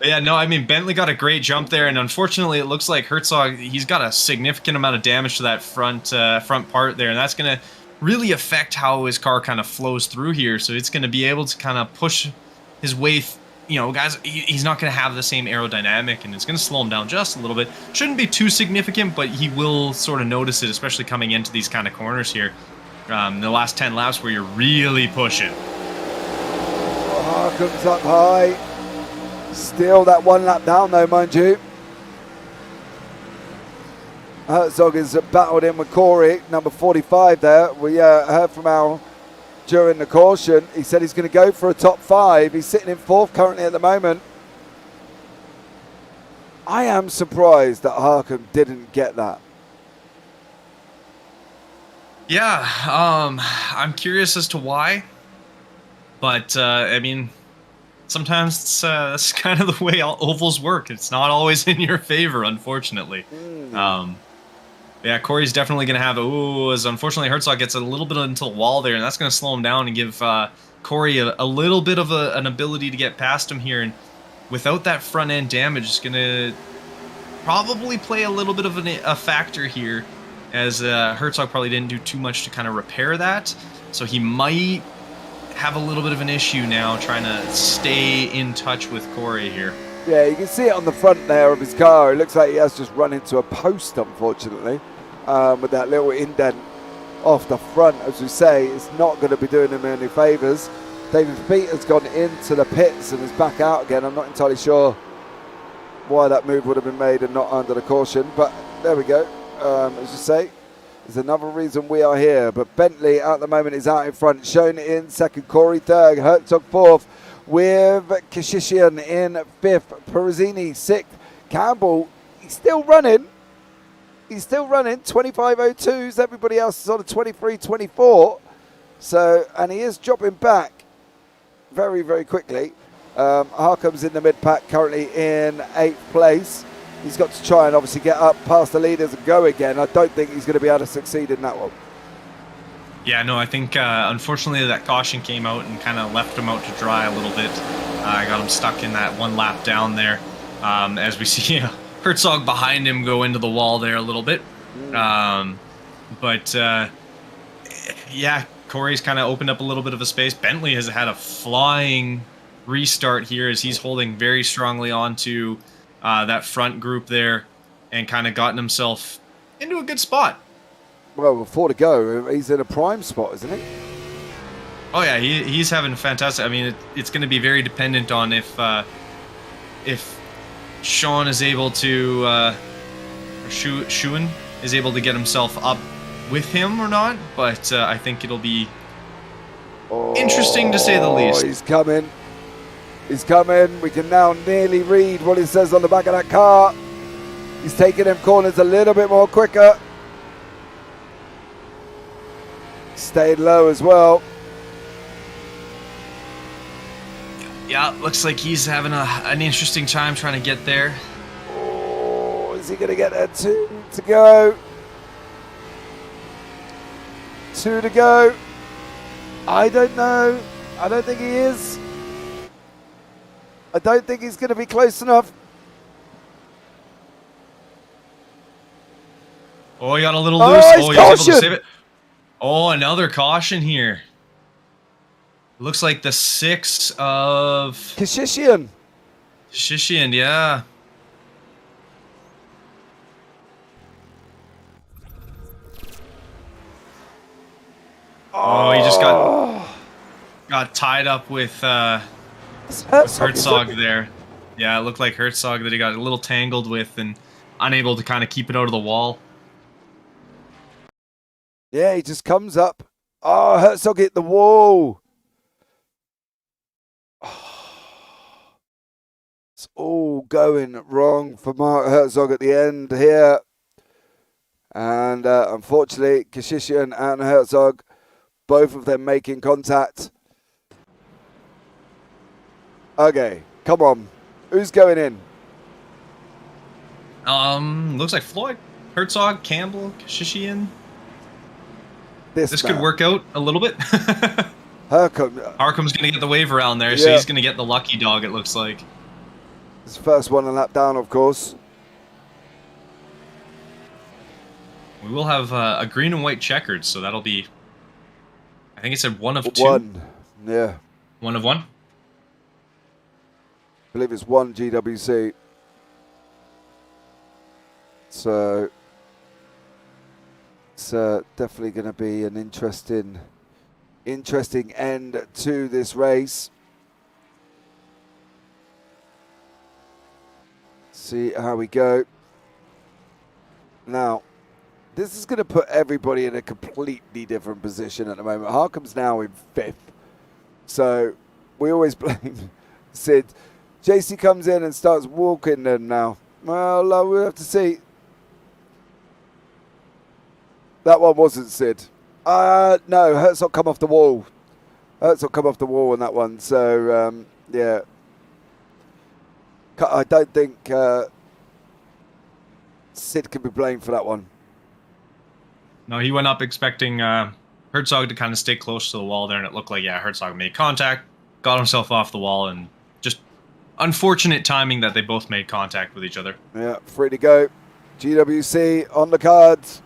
Speaker 5: Yeah, no, I mean, Bentley got a great jump there, and unfortunately, it looks like Herzog, he's got a significant amount of damage to that front part there, and that's going to really affect how his car kind of flows through here. So it's going to be able to kind of push his way, guys, he's not going to have the same aerodynamic, and it's going to slow him down just a little bit. Shouldn't be too significant, but he will sort of notice it, especially coming into these kind of corners here. The last 10 laps where you're really pushing.
Speaker 1: Harkham's up high. Still that one lap down though, mind you. Herzog is battled in with Corey, number 45 there. We heard from Al during the caution. He said he's going to go for a top 5. He's sitting in 4th currently at the moment. I am surprised that Harkham didn't get that.
Speaker 5: Yeah, I'm curious as to why. But, I mean, sometimes that's kind of the way ovals work. It's not always in your favor, unfortunately. Yeah, Corey's definitely going to have, as unfortunately Herzog gets a little bit into the wall there, and that's going to slow him down and give Corey a little bit of an ability to get past him here. And without that front end damage, it's going to probably play a little bit of a factor here, as Herzog probably didn't do too much to kind of repair that. So he might have a little bit of an issue now trying to stay in touch with Corey here.
Speaker 1: Yeah, you can see it on the front there of his car. It looks like he has just run into a post, unfortunately, with that little indent off the front. As we say, it's not going to be doing him any favours. David Feet has gone into the pits and is back out again. I'm not entirely sure why that move would have been made and not under the caution, but there we go. As you say, there's another reason we are here. But Bentley at the moment is out in front, shown in second, Corey third, Herzog fourth, with Kishishian in fifth, Peruzzini sixth, Campbell, he's still running. He's still running, 25.02s. Everybody else is on a 23.24. So, and he is dropping back very, very quickly. Harcum's in the mid-pack, currently in 8th place. He's got to try and obviously get up past the leaders and go again. I don't think he's going to be able to succeed in that one.
Speaker 5: Yeah, no, I think unfortunately that caution came out and kind of left him out to dry a little bit. I got him stuck in that one lap down there. As we see Herzog behind him go into the wall there a little bit. Yeah, Corey's kind of opened up a little bit of a space. Bentley has had a flying restart here as he's holding very strongly onto that front group there and kind of gotten himself into a good spot.
Speaker 1: Well, with 4 to go, he's in a prime spot, isn't he?
Speaker 5: Oh yeah, he's having fantastic. I mean, it's going to be very dependent on if Sean is able to, or Schuen is able to get himself up with him or not, but I think it'll be interesting to say the least.
Speaker 1: He's coming. He's coming. We can now nearly read what it says on the back of that car. He's taking them corners a little bit more quicker. Stayed low as well.
Speaker 5: Yeah, looks like he's having an interesting time trying to get there.
Speaker 1: Oh, is he going to get there? 2 to go. 2 to go. I don't know. I don't think he is. I don't think he's going to be close enough.
Speaker 5: Oh, he got a little loose.
Speaker 1: He's
Speaker 5: he was able to
Speaker 1: cautioned.
Speaker 5: save it. Oh, another caution here. Looks like the 6 of
Speaker 1: Kishishian.
Speaker 5: Shishian, yeah. Oh, he just got tied up with Herzog there. Yeah, it looked like Herzog that he got a little tangled with and unable to kind of keep it out of the wall.
Speaker 1: Yeah, he just comes up. Oh, Herzog hit the wall. It's all going wrong for Mark Herzog at the end here. And unfortunately, Kishishian and Herzog, both of them making contact. Okay, come on. Who's going in?
Speaker 5: Looks like Floyd, Herzog, Campbell, Kishishian. This
Speaker 1: man.
Speaker 5: could work out a little bit. Harcum's going to get the wave around there, so he's going to get the lucky dog, it looks like.
Speaker 1: His first one a lap down, of course.
Speaker 5: We will have a green and white checkered, so that'll be... I think it said 1 of 2.
Speaker 1: 1, yeah.
Speaker 5: 1 of 1?
Speaker 1: I believe it's 1 GWC. So it's definitely going to be an interesting end to this race. See how we go. Now, this is going to put everybody in a completely different position at the moment. Harcum's now in 5th. So we always blame Sid. JC comes in and starts walking them now. Well, we'll have to see. That one wasn't Sid. No, Herzog come off the wall. Herzog come off the wall on that one. So, yeah. I don't think Sid can be blamed for that one.
Speaker 5: No, he went up expecting Herzog to kind of stay close to the wall there, and it looked like, yeah, Herzog made contact, got himself off the wall, and just unfortunate timing that they both made contact with each other.
Speaker 1: Yeah, free to go. GWC on the cards.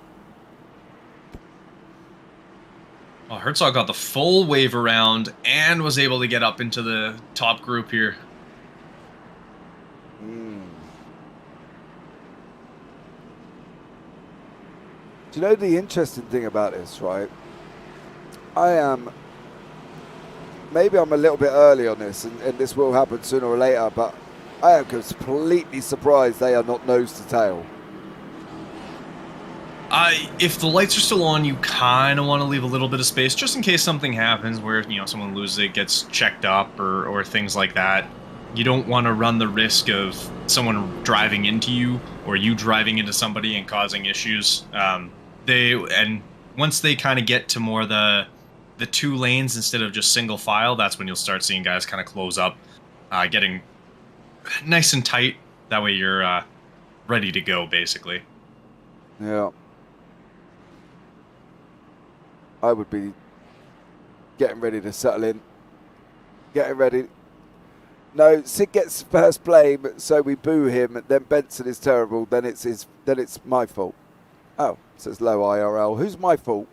Speaker 5: Well, Herzog got the full wave around and was able to get up into the top group here.
Speaker 1: Do you know the interesting thing about this, right? I am maybe I'm a little bit early on this, and this will happen sooner or later, but I am completely surprised they are not nose to tail.
Speaker 5: If the lights are still on, you kind of want to leave a little bit of space just in case something happens where, you know, someone loses it, gets checked up, or things like that. You don't want to run the risk of someone driving into you or you driving into somebody and causing issues. And once they kind of get to more the 2 lanes instead of just single file, that's when you'll start seeing guys kind of close up, getting nice and tight. That way you're ready to go, basically.
Speaker 1: Yeah. I would be getting ready to settle in. Getting ready. No, Sid gets first blame, so we boo him. Then Benson is terrible. Then it's my fault. Oh, it says low IRL. Who's my fault?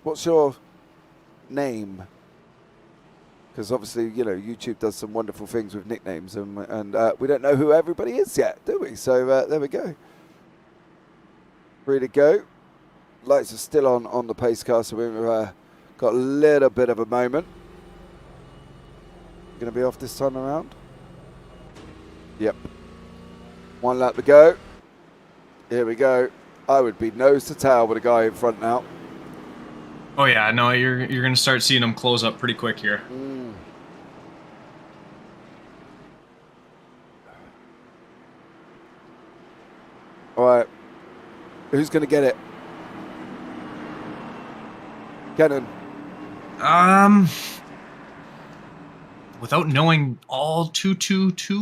Speaker 1: What's your name? Because obviously, you know, YouTube does some wonderful things with nicknames, and we don't know who everybody is yet, do we? So there we go. Free to go. Lights are still on the pace car, so we've got a little bit of a moment. Going to be off this time around? Yep. 1 lap to go. Here we go. I would be nose to tail with a guy in front now.
Speaker 5: Oh yeah, no, you're going to start seeing them close up pretty quick here.
Speaker 1: All right. Who's going to get it? Kenton.
Speaker 5: Without knowing all too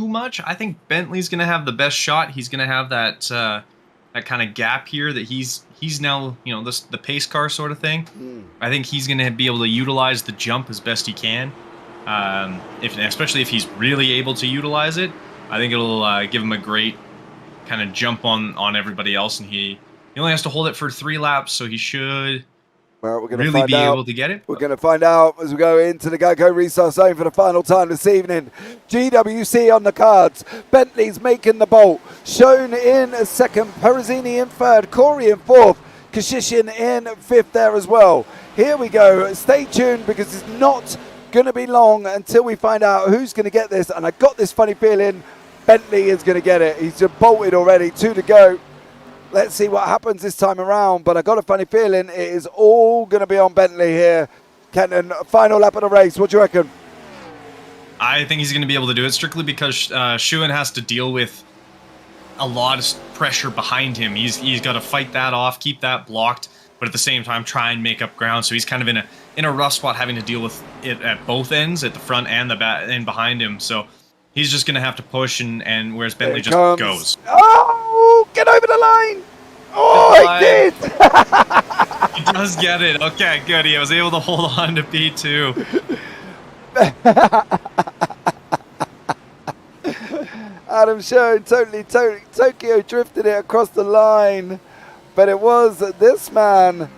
Speaker 5: much, I think Bentley's gonna have the best shot. He's gonna have that that kind of gap here that he's now, you know, the pace car sort of thing. I think he's gonna be able to utilize the jump as best he can. Especially if he's really able to utilize it, I think it'll give him a great kind of jump on everybody else, and he only has to hold it for 3 laps, so he should.
Speaker 1: Well, we're going
Speaker 5: to really be able to get it.
Speaker 1: We're going to find out as we go into the Geico restart zone for the final time this evening. GWC on the cards. Bentley's making the bolt. Shown in second. Perezzini in third. Corey in fourth. Kashishin in fifth there as well. Here we go. Stay tuned because it's not going to be long until we find out who's going to get this. And I got this funny feeling Bentley is going to get it. He's just bolted already. 2 to go. Let's see what happens this time around, but I got a funny feeling it is all going to be on Bentley here. Kenton, final lap of the race. What do you reckon?
Speaker 5: I think he's going to be able to do it strictly because Schuhen has to deal with a lot of pressure behind him. He's got to fight that off, keep that blocked, but at the same time try and make up ground. So he's kind of in a rough spot, having to deal with it at both ends, at the front and the back and behind him. So he's just going to have to push, and whereas Bentley just goes.
Speaker 1: Oh, get over the line! Oh, I did!
Speaker 5: He does get it. Okay, good. He was able to hold on to P2.
Speaker 1: Adam Schoen totally Tokyo drifted it across the line, but it was this man,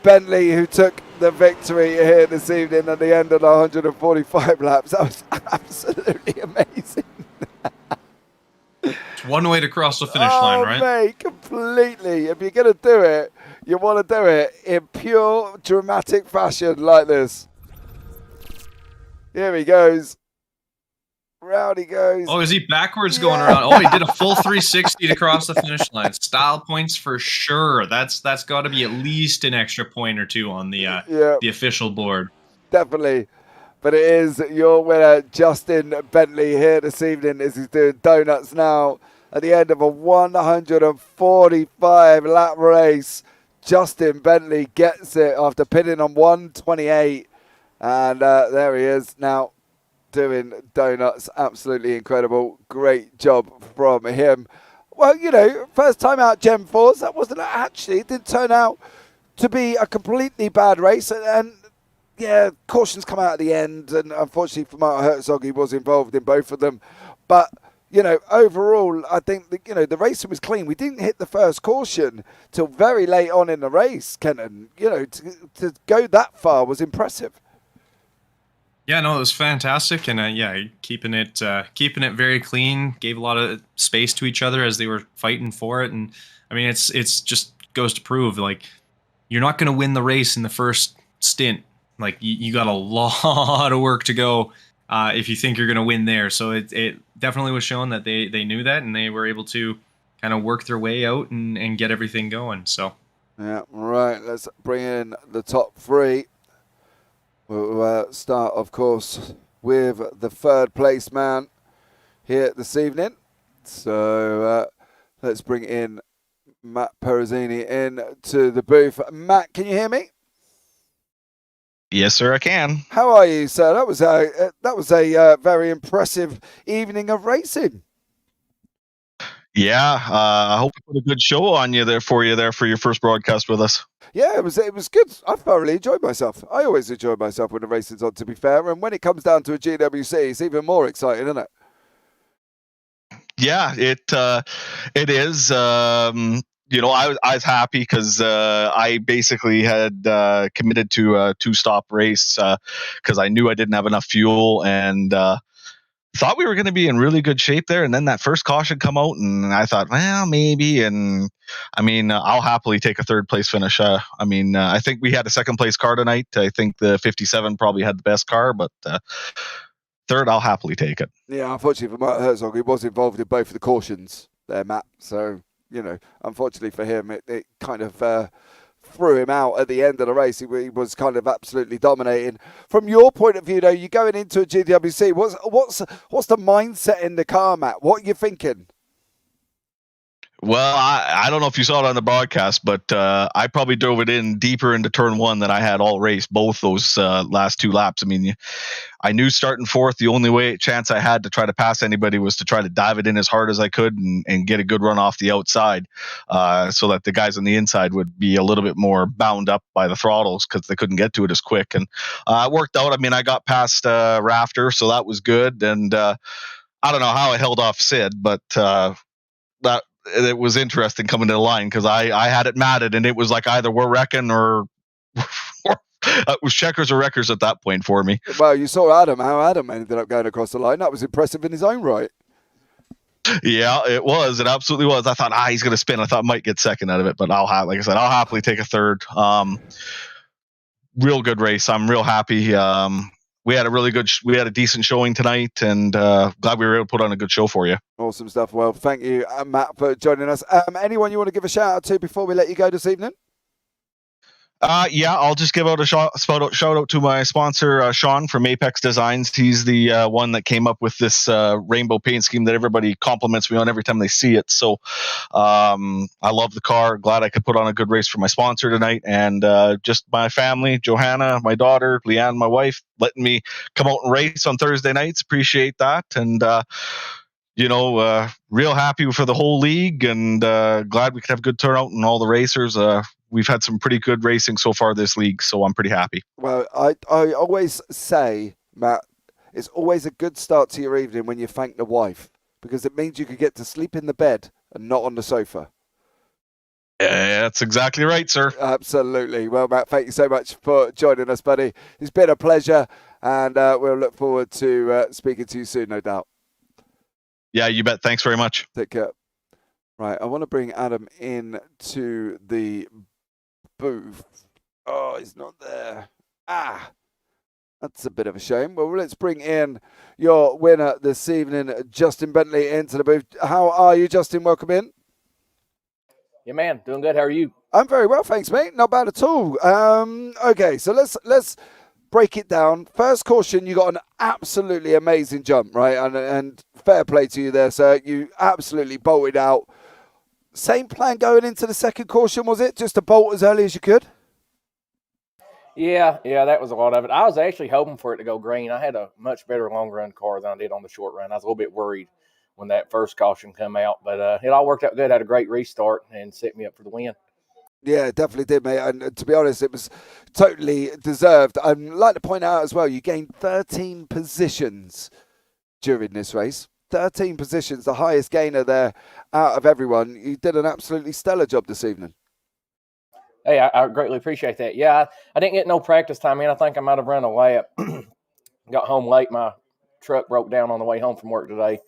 Speaker 1: Bentley, who took the victory here this evening at the end of the 145 laps. That was absolutely amazing.
Speaker 5: It's one way to cross the finish line, right?
Speaker 1: Mate, completely. If you're going to do it, you want to do it in pure dramatic fashion like this. Here he goes. Round he goes.
Speaker 5: Oh, is he backwards going around? Oh, he did a full 360 to cross the finish line. Style points for sure. That's got to be at least an extra point or 2 on the official board.
Speaker 1: Definitely. But it is your winner, Justin Bentley, here this evening as he's doing donuts now at the end of a 145 lap race. Justin Bentley gets it after pitting on 128. And there he is now doing donuts. Absolutely incredible. Great job from him. Well, you know, first time out Gen 4s. That wasn't actually, it didn't turn out to be a completely bad race. And yeah, cautions come out at the end, and unfortunately for Martin Herzog, he was involved in both of them. But, you know, overall, I think, that, you know, the racing was clean. We didn't hit the first caution till very late on in the race, Kenton. You know, to go that far was impressive.
Speaker 5: Yeah, no, it was fantastic, and keeping it very clean, gave a lot of space to each other as they were fighting for it, and I mean, it's just goes to prove, like, you're not going to win the race in the first stint. like you got a lot of work to go if you think you're going to win there. So it definitely was shown that they knew that, and they were able to kind of work their way out and get everything going. So
Speaker 1: yeah, right. Let's bring in the top three. We'll start, of course, with the third place man here this evening. So let's bring in Matt Perezzini in to the booth. Matt, can you hear me?
Speaker 7: Yes, sir, I can.
Speaker 1: How are you, sir? That was a very impressive evening of racing.
Speaker 7: Yeah, I hope we put a good show on you there for your first broadcast with us.
Speaker 1: Yeah, it was good. I thoroughly enjoyed myself. I always enjoy myself when the racing's on, to be fair. And when it comes down to a GWC, it's even more exciting, isn't it?
Speaker 7: Yeah, it is. I was happy because I basically had committed to a 2-stop race because I knew I didn't have enough fuel, and thought we were going to be in really good shape there. And then that first caution come out, and I thought, well, maybe. And I mean, I'll happily take a third place finish. I think we had a second place car tonight. I think the 57 probably had the best car, but third, I'll happily take it.
Speaker 1: Yeah, unfortunately for Matt Herzog, he was involved in both of the cautions there, Matt. So, unfortunately for him, it kind of threw him out at the end of the race. He was kind of absolutely dominating. From your point of view, though, you're going into a GWC. What's the mindset in the car, Matt? What are you thinking?
Speaker 7: Well, I don't know if you saw it on the broadcast, but I probably drove it in deeper into turn one than I had all race, both those last 2 laps. I mean, I knew starting fourth, the only chance I had to try to pass anybody was to try to dive it in as hard as I could and get a good run off the outside so that the guys on the inside would be a little bit more bound up by the throttles because they couldn't get to it as quick. And it worked out. I mean, I got past Rafter, so that was good. And I don't know how I held off Sid, but that it was interesting coming to the line because I had it matted, and it was like either we're wrecking or it was checkers or wreckers at that point for me.
Speaker 1: Well, you saw how Adam ended up going across the line. That was impressive in his own right.
Speaker 7: Yeah, it was. It absolutely was. I thought, he's going to spin. I thought I might get second out of it, but like I said, I'll happily take a third. Real good race. I'm real happy. We had a decent showing tonight, and glad we were able to put on a good show for you.
Speaker 1: Awesome stuff. Well, thank you, Matt, for joining us. Anyone you want to give a shout out to before we let you go this evening?
Speaker 7: Yeah, I'll just give out a shout out to my sponsor, Sean from Apex Designs. He's the one that came up with this rainbow paint scheme that everybody compliments me on every time they see it. So I love the car. Glad I could put on a good race for my sponsor tonight. And just my family, Johanna, my daughter, Leanne, my wife, letting me come out and race on Thursday nights. Appreciate that. And real happy for the whole league, and glad we could have a good turnout and all the racers. We've had some pretty good racing so far this league, so I'm pretty happy.
Speaker 1: Well, I always say, Matt, it's always a good start to your evening when you thank the wife, because it means you could get to sleep in the bed and not on the sofa.
Speaker 7: Yeah, that's exactly right, sir.
Speaker 1: Absolutely. Well, Matt, thank you so much for joining us, buddy. It's been a pleasure, and we'll look forward to speaking to you soon, no doubt.
Speaker 7: Yeah, you bet. Thanks very much.
Speaker 1: Take care. Right, I want to bring Adam in to the booth. Oh, he's not there. That's a bit of a shame. Well, let's bring in your winner this evening, Justin Bentley, into the booth. How are you, Justin? Welcome in.
Speaker 8: Yeah, man, doing good. How are you?
Speaker 1: I'm very well, thanks, mate. Not bad at all. Okay, so let's break it down. First caution, you got an absolutely amazing jump, right? And fair play to you there, sir. You absolutely bolted out. Same plan going into the second caution, was it? Just to bolt as early as you could?
Speaker 8: Yeah, that was a lot of it. I was actually hoping for it to go green. I had a much better long run car than I did on the short run. I was a little bit worried when that first caution come out, but it all worked out good. I had a great restart and set me up for the win.
Speaker 1: Yeah, it definitely did, mate. And to be honest, it was totally deserved. I'd like to point out as well, you gained 13 positions during this race. 13 positions, the highest gainer there out of everyone. You did an absolutely stellar job this evening.
Speaker 8: Hey, I greatly appreciate that. Yeah, I didn't get no practice time in. I think I might have run a lap. Got home late. My truck broke down on the way home from work today.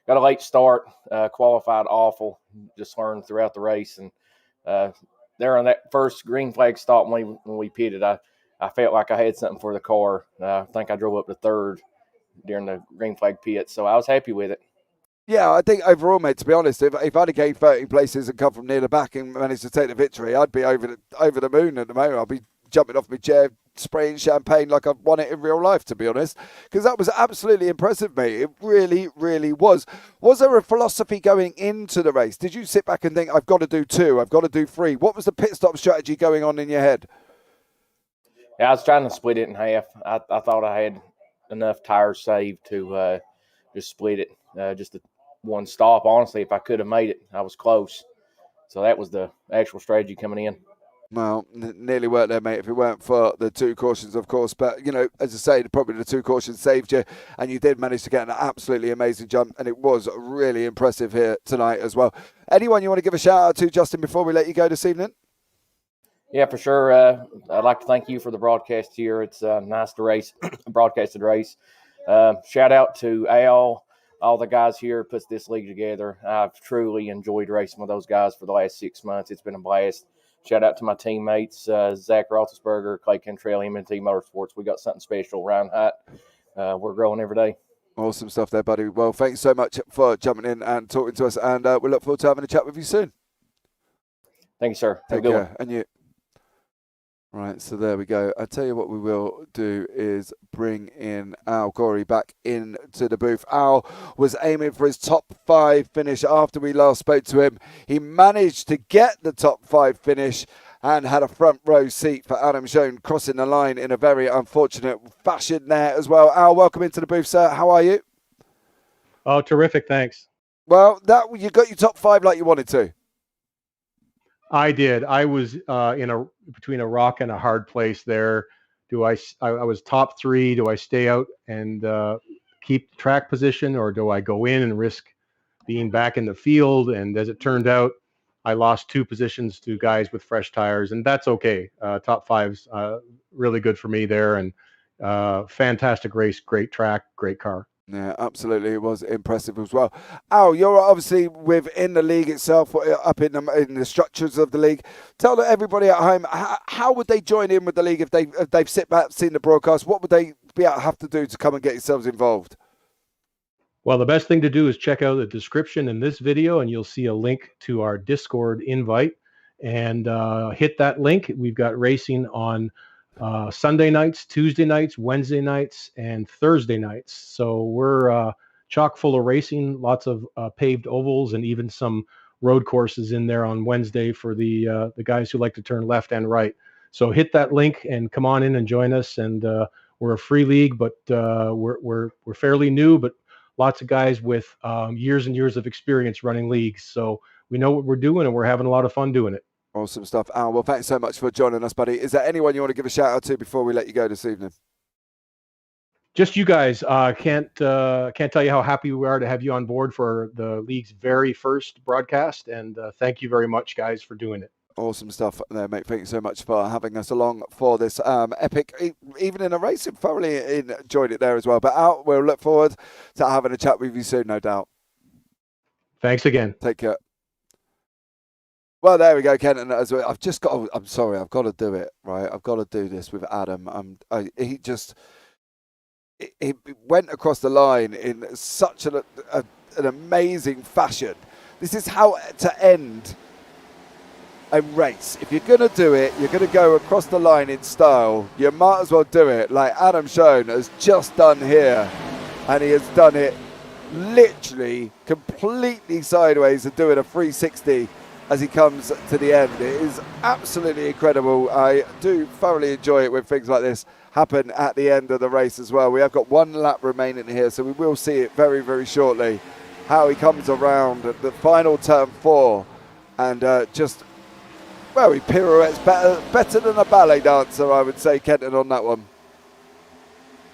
Speaker 8: Got a late start, qualified awful, just learned throughout the race. And there on that first green flag stop when we pitted, I I felt like I had something for the car. I think I drove up to third during the green flag pit, so I was happy with it.
Speaker 1: Yeah, I think overall, mate, to be honest, if I'd have gained 13 places and come from near the back and managed to take the victory, I'd be over the moon at the moment. I'd be jumping off my chair, spraying champagne like I've won it in real life, to be honest, because that was absolutely impressive, mate. It really, really was. Was there a philosophy going into the race? Did you sit back and think, I've got to do 2, I've got to do 3? What was the pit stop strategy going on in your head?
Speaker 8: Yeah, I was trying to split it in half. I thought I had enough tires saved to just split it, just one stop. Honestly, if I could have made it, I was close. So that was the actual strategy coming in.
Speaker 1: Well, nearly worked there, mate, if it weren't for the 2 cautions, of course. But, you know, as I say, probably the 2 cautions saved you, and you did manage to get an absolutely amazing jump, and it was really impressive here tonight as well. Anyone you want to give a shout-out to, Justin, before we let you go this evening?
Speaker 8: Yeah, for sure. I'd like to thank you for the broadcast here. It's nice to race, broadcasted race. Shout out to Al, all the guys here puts this league together. I've truly enjoyed racing with those guys for the last 6 months. It's been a blast. Shout out to my teammates, Zach Roethlisberger, Clay Cantrell, M&T Motorsports. We got something special. Ryan Hutt. We're growing every day.
Speaker 1: Awesome stuff there, buddy. Well, thanks so much for jumping in and talking to us, and we look forward to having a chat with you soon.
Speaker 8: Thank you, sir.
Speaker 1: Take care. And you. Right, so there we go. I tell you what we will do is bring in Al Gorey back into the booth. Al was aiming for his top 5 finish after we last spoke to him. He managed to get the top 5 finish and had a front row seat for Adam Schoen crossing the line in a very unfortunate fashion there as well. Al, welcome into the booth, sir. How are you?
Speaker 6: Oh, terrific. Thanks.
Speaker 1: Well, you got your top 5 like you wanted to.
Speaker 6: I did. I was between a rock and a hard place there. I was top 3. Do I stay out and keep the track position, or do I go in and risk being back in the field? And as it turned out, I lost 2 positions to guys with fresh tires, and that's okay. Top 5's really good for me there, and fantastic race, great track, great car.
Speaker 1: Yeah, absolutely. It was impressive as well. Al, you're obviously within the league itself, up in the structures of the league. Tell everybody at home, how would they join in with the league if they've sit back, seen the broadcast? What would they have to do to come and get yourselves involved?
Speaker 6: Well, the best thing to do is check out the description in this video, and you'll see a link to our Discord invite. And hit that link. We've got racing on Sunday nights, Tuesday nights, Wednesday nights, and Thursday nights. So we're chock full of racing, lots of paved ovals, and even some road courses in there on Wednesday for the guys who like to turn left and right. So hit that link and come on in and join us. And we're a free league, but we're fairly new, but lots of guys with years and years of experience running leagues. So we know what we're doing, and we're having a lot of fun doing it.
Speaker 1: Awesome stuff, Al. Well, thanks so much for joining us, buddy. Is there anyone you want to give a shout out to before we let you go this evening?
Speaker 6: Just you guys. Can't tell you how happy we are to have you on board for the league's very first broadcast, and thank you very much, guys, for doing it.
Speaker 1: Awesome stuff there, mate. Thank you so much for having us along for this epic evening of racing. Thoroughly enjoyed it there as well. But Al, we'll look forward to having a chat with you soon, no doubt.
Speaker 6: Thanks again.
Speaker 1: Take care. Well, there we go, Kenton. As well. I'm sorry, I've got to do it, right? I've got to do this with Adam. He went across the line in such an amazing fashion. This is how to end a race. If you're going to do it, you're going to go across the line in style. You might as well do it like Adam Schoen has just done here. And he has done it literally completely sideways and doing a 360 as he comes to the end. It is absolutely incredible. I do thoroughly enjoy it when things like this happen at the end of the race as well. We have got 1 lap remaining here, so we will see it very, very shortly, how he comes around at the final turn 4 and he pirouettes better than a ballet dancer, I would say, Kenton, on that one.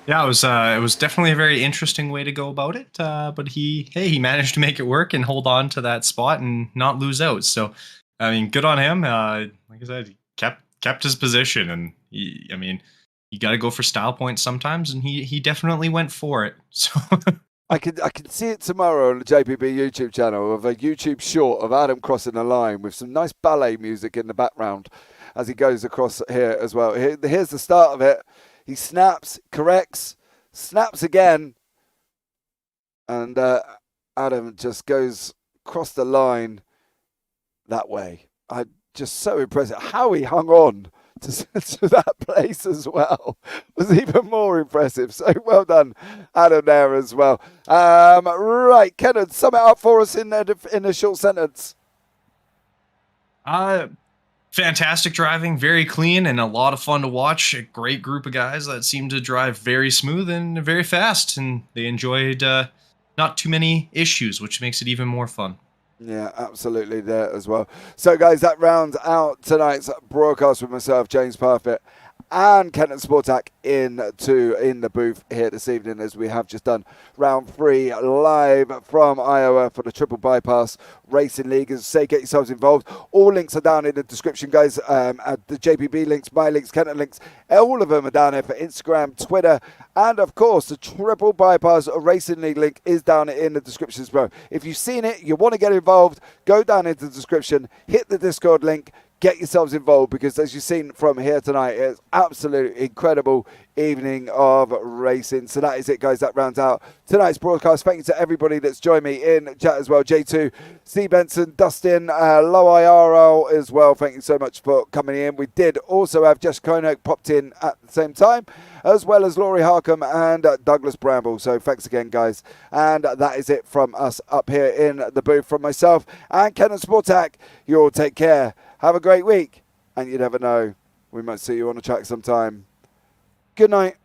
Speaker 5: Yeah, it was definitely a very interesting way to go about it. But he managed to make it work and hold on to that spot and not lose out. So, I mean, good on him. Like I said, he kept his position, and you got to go for style points sometimes, and he definitely went for it. So.
Speaker 1: I can see it tomorrow on the JPB YouTube channel of a YouTube short of Adam crossing the line with some nice ballet music in the background. as he goes across here as well. Here's the start of it. He snaps, corrects, snaps again, and Adam just goes across the line that way. Just so impressive. How he hung on to that place as well was even more impressive. So well done, Adam, there as well. Right, Kenton, sum it up for us in a short sentence.
Speaker 5: Fantastic driving, very clean, and a lot of fun to watch. A great group of guys that seem to drive very smooth and very fast, and they enjoyed not too many issues, which makes it even more fun.
Speaker 1: Yeah, absolutely there as well. So, guys, that rounds out tonight's broadcast with myself, James Parfitt, and Kenton Sportak in the booth here this evening, as we have just done round 3 live from Iowa for the Triple Bypass Racing League. As I say, get yourselves involved. All links are down in the description, guys. At the JPB links, my links, Kenton links, all of them are down there for Instagram, Twitter, and of course the Triple Bypass Racing League link is down in the description as well. If you've seen it, you want to get involved, go down into the description, hit the Discord link, get yourselves involved, because as you've seen from here tonight, it's absolutely incredible evening of racing. So that is it, guys. That rounds out tonight's broadcast. Thank you to everybody that's joined me in chat as well. J2, Steve Benson, Dustin, Low IRL as well. Thank you so much for coming in. We did also have Josh Koenig popped in at the same time, as well as Laurie Harcum and Douglas Bramble. So thanks again, guys. And that is it from us up here in the booth. From myself and Kenton Sportak, you all take care. Have a great week. And you never know, we might see you on the track sometime. Good night.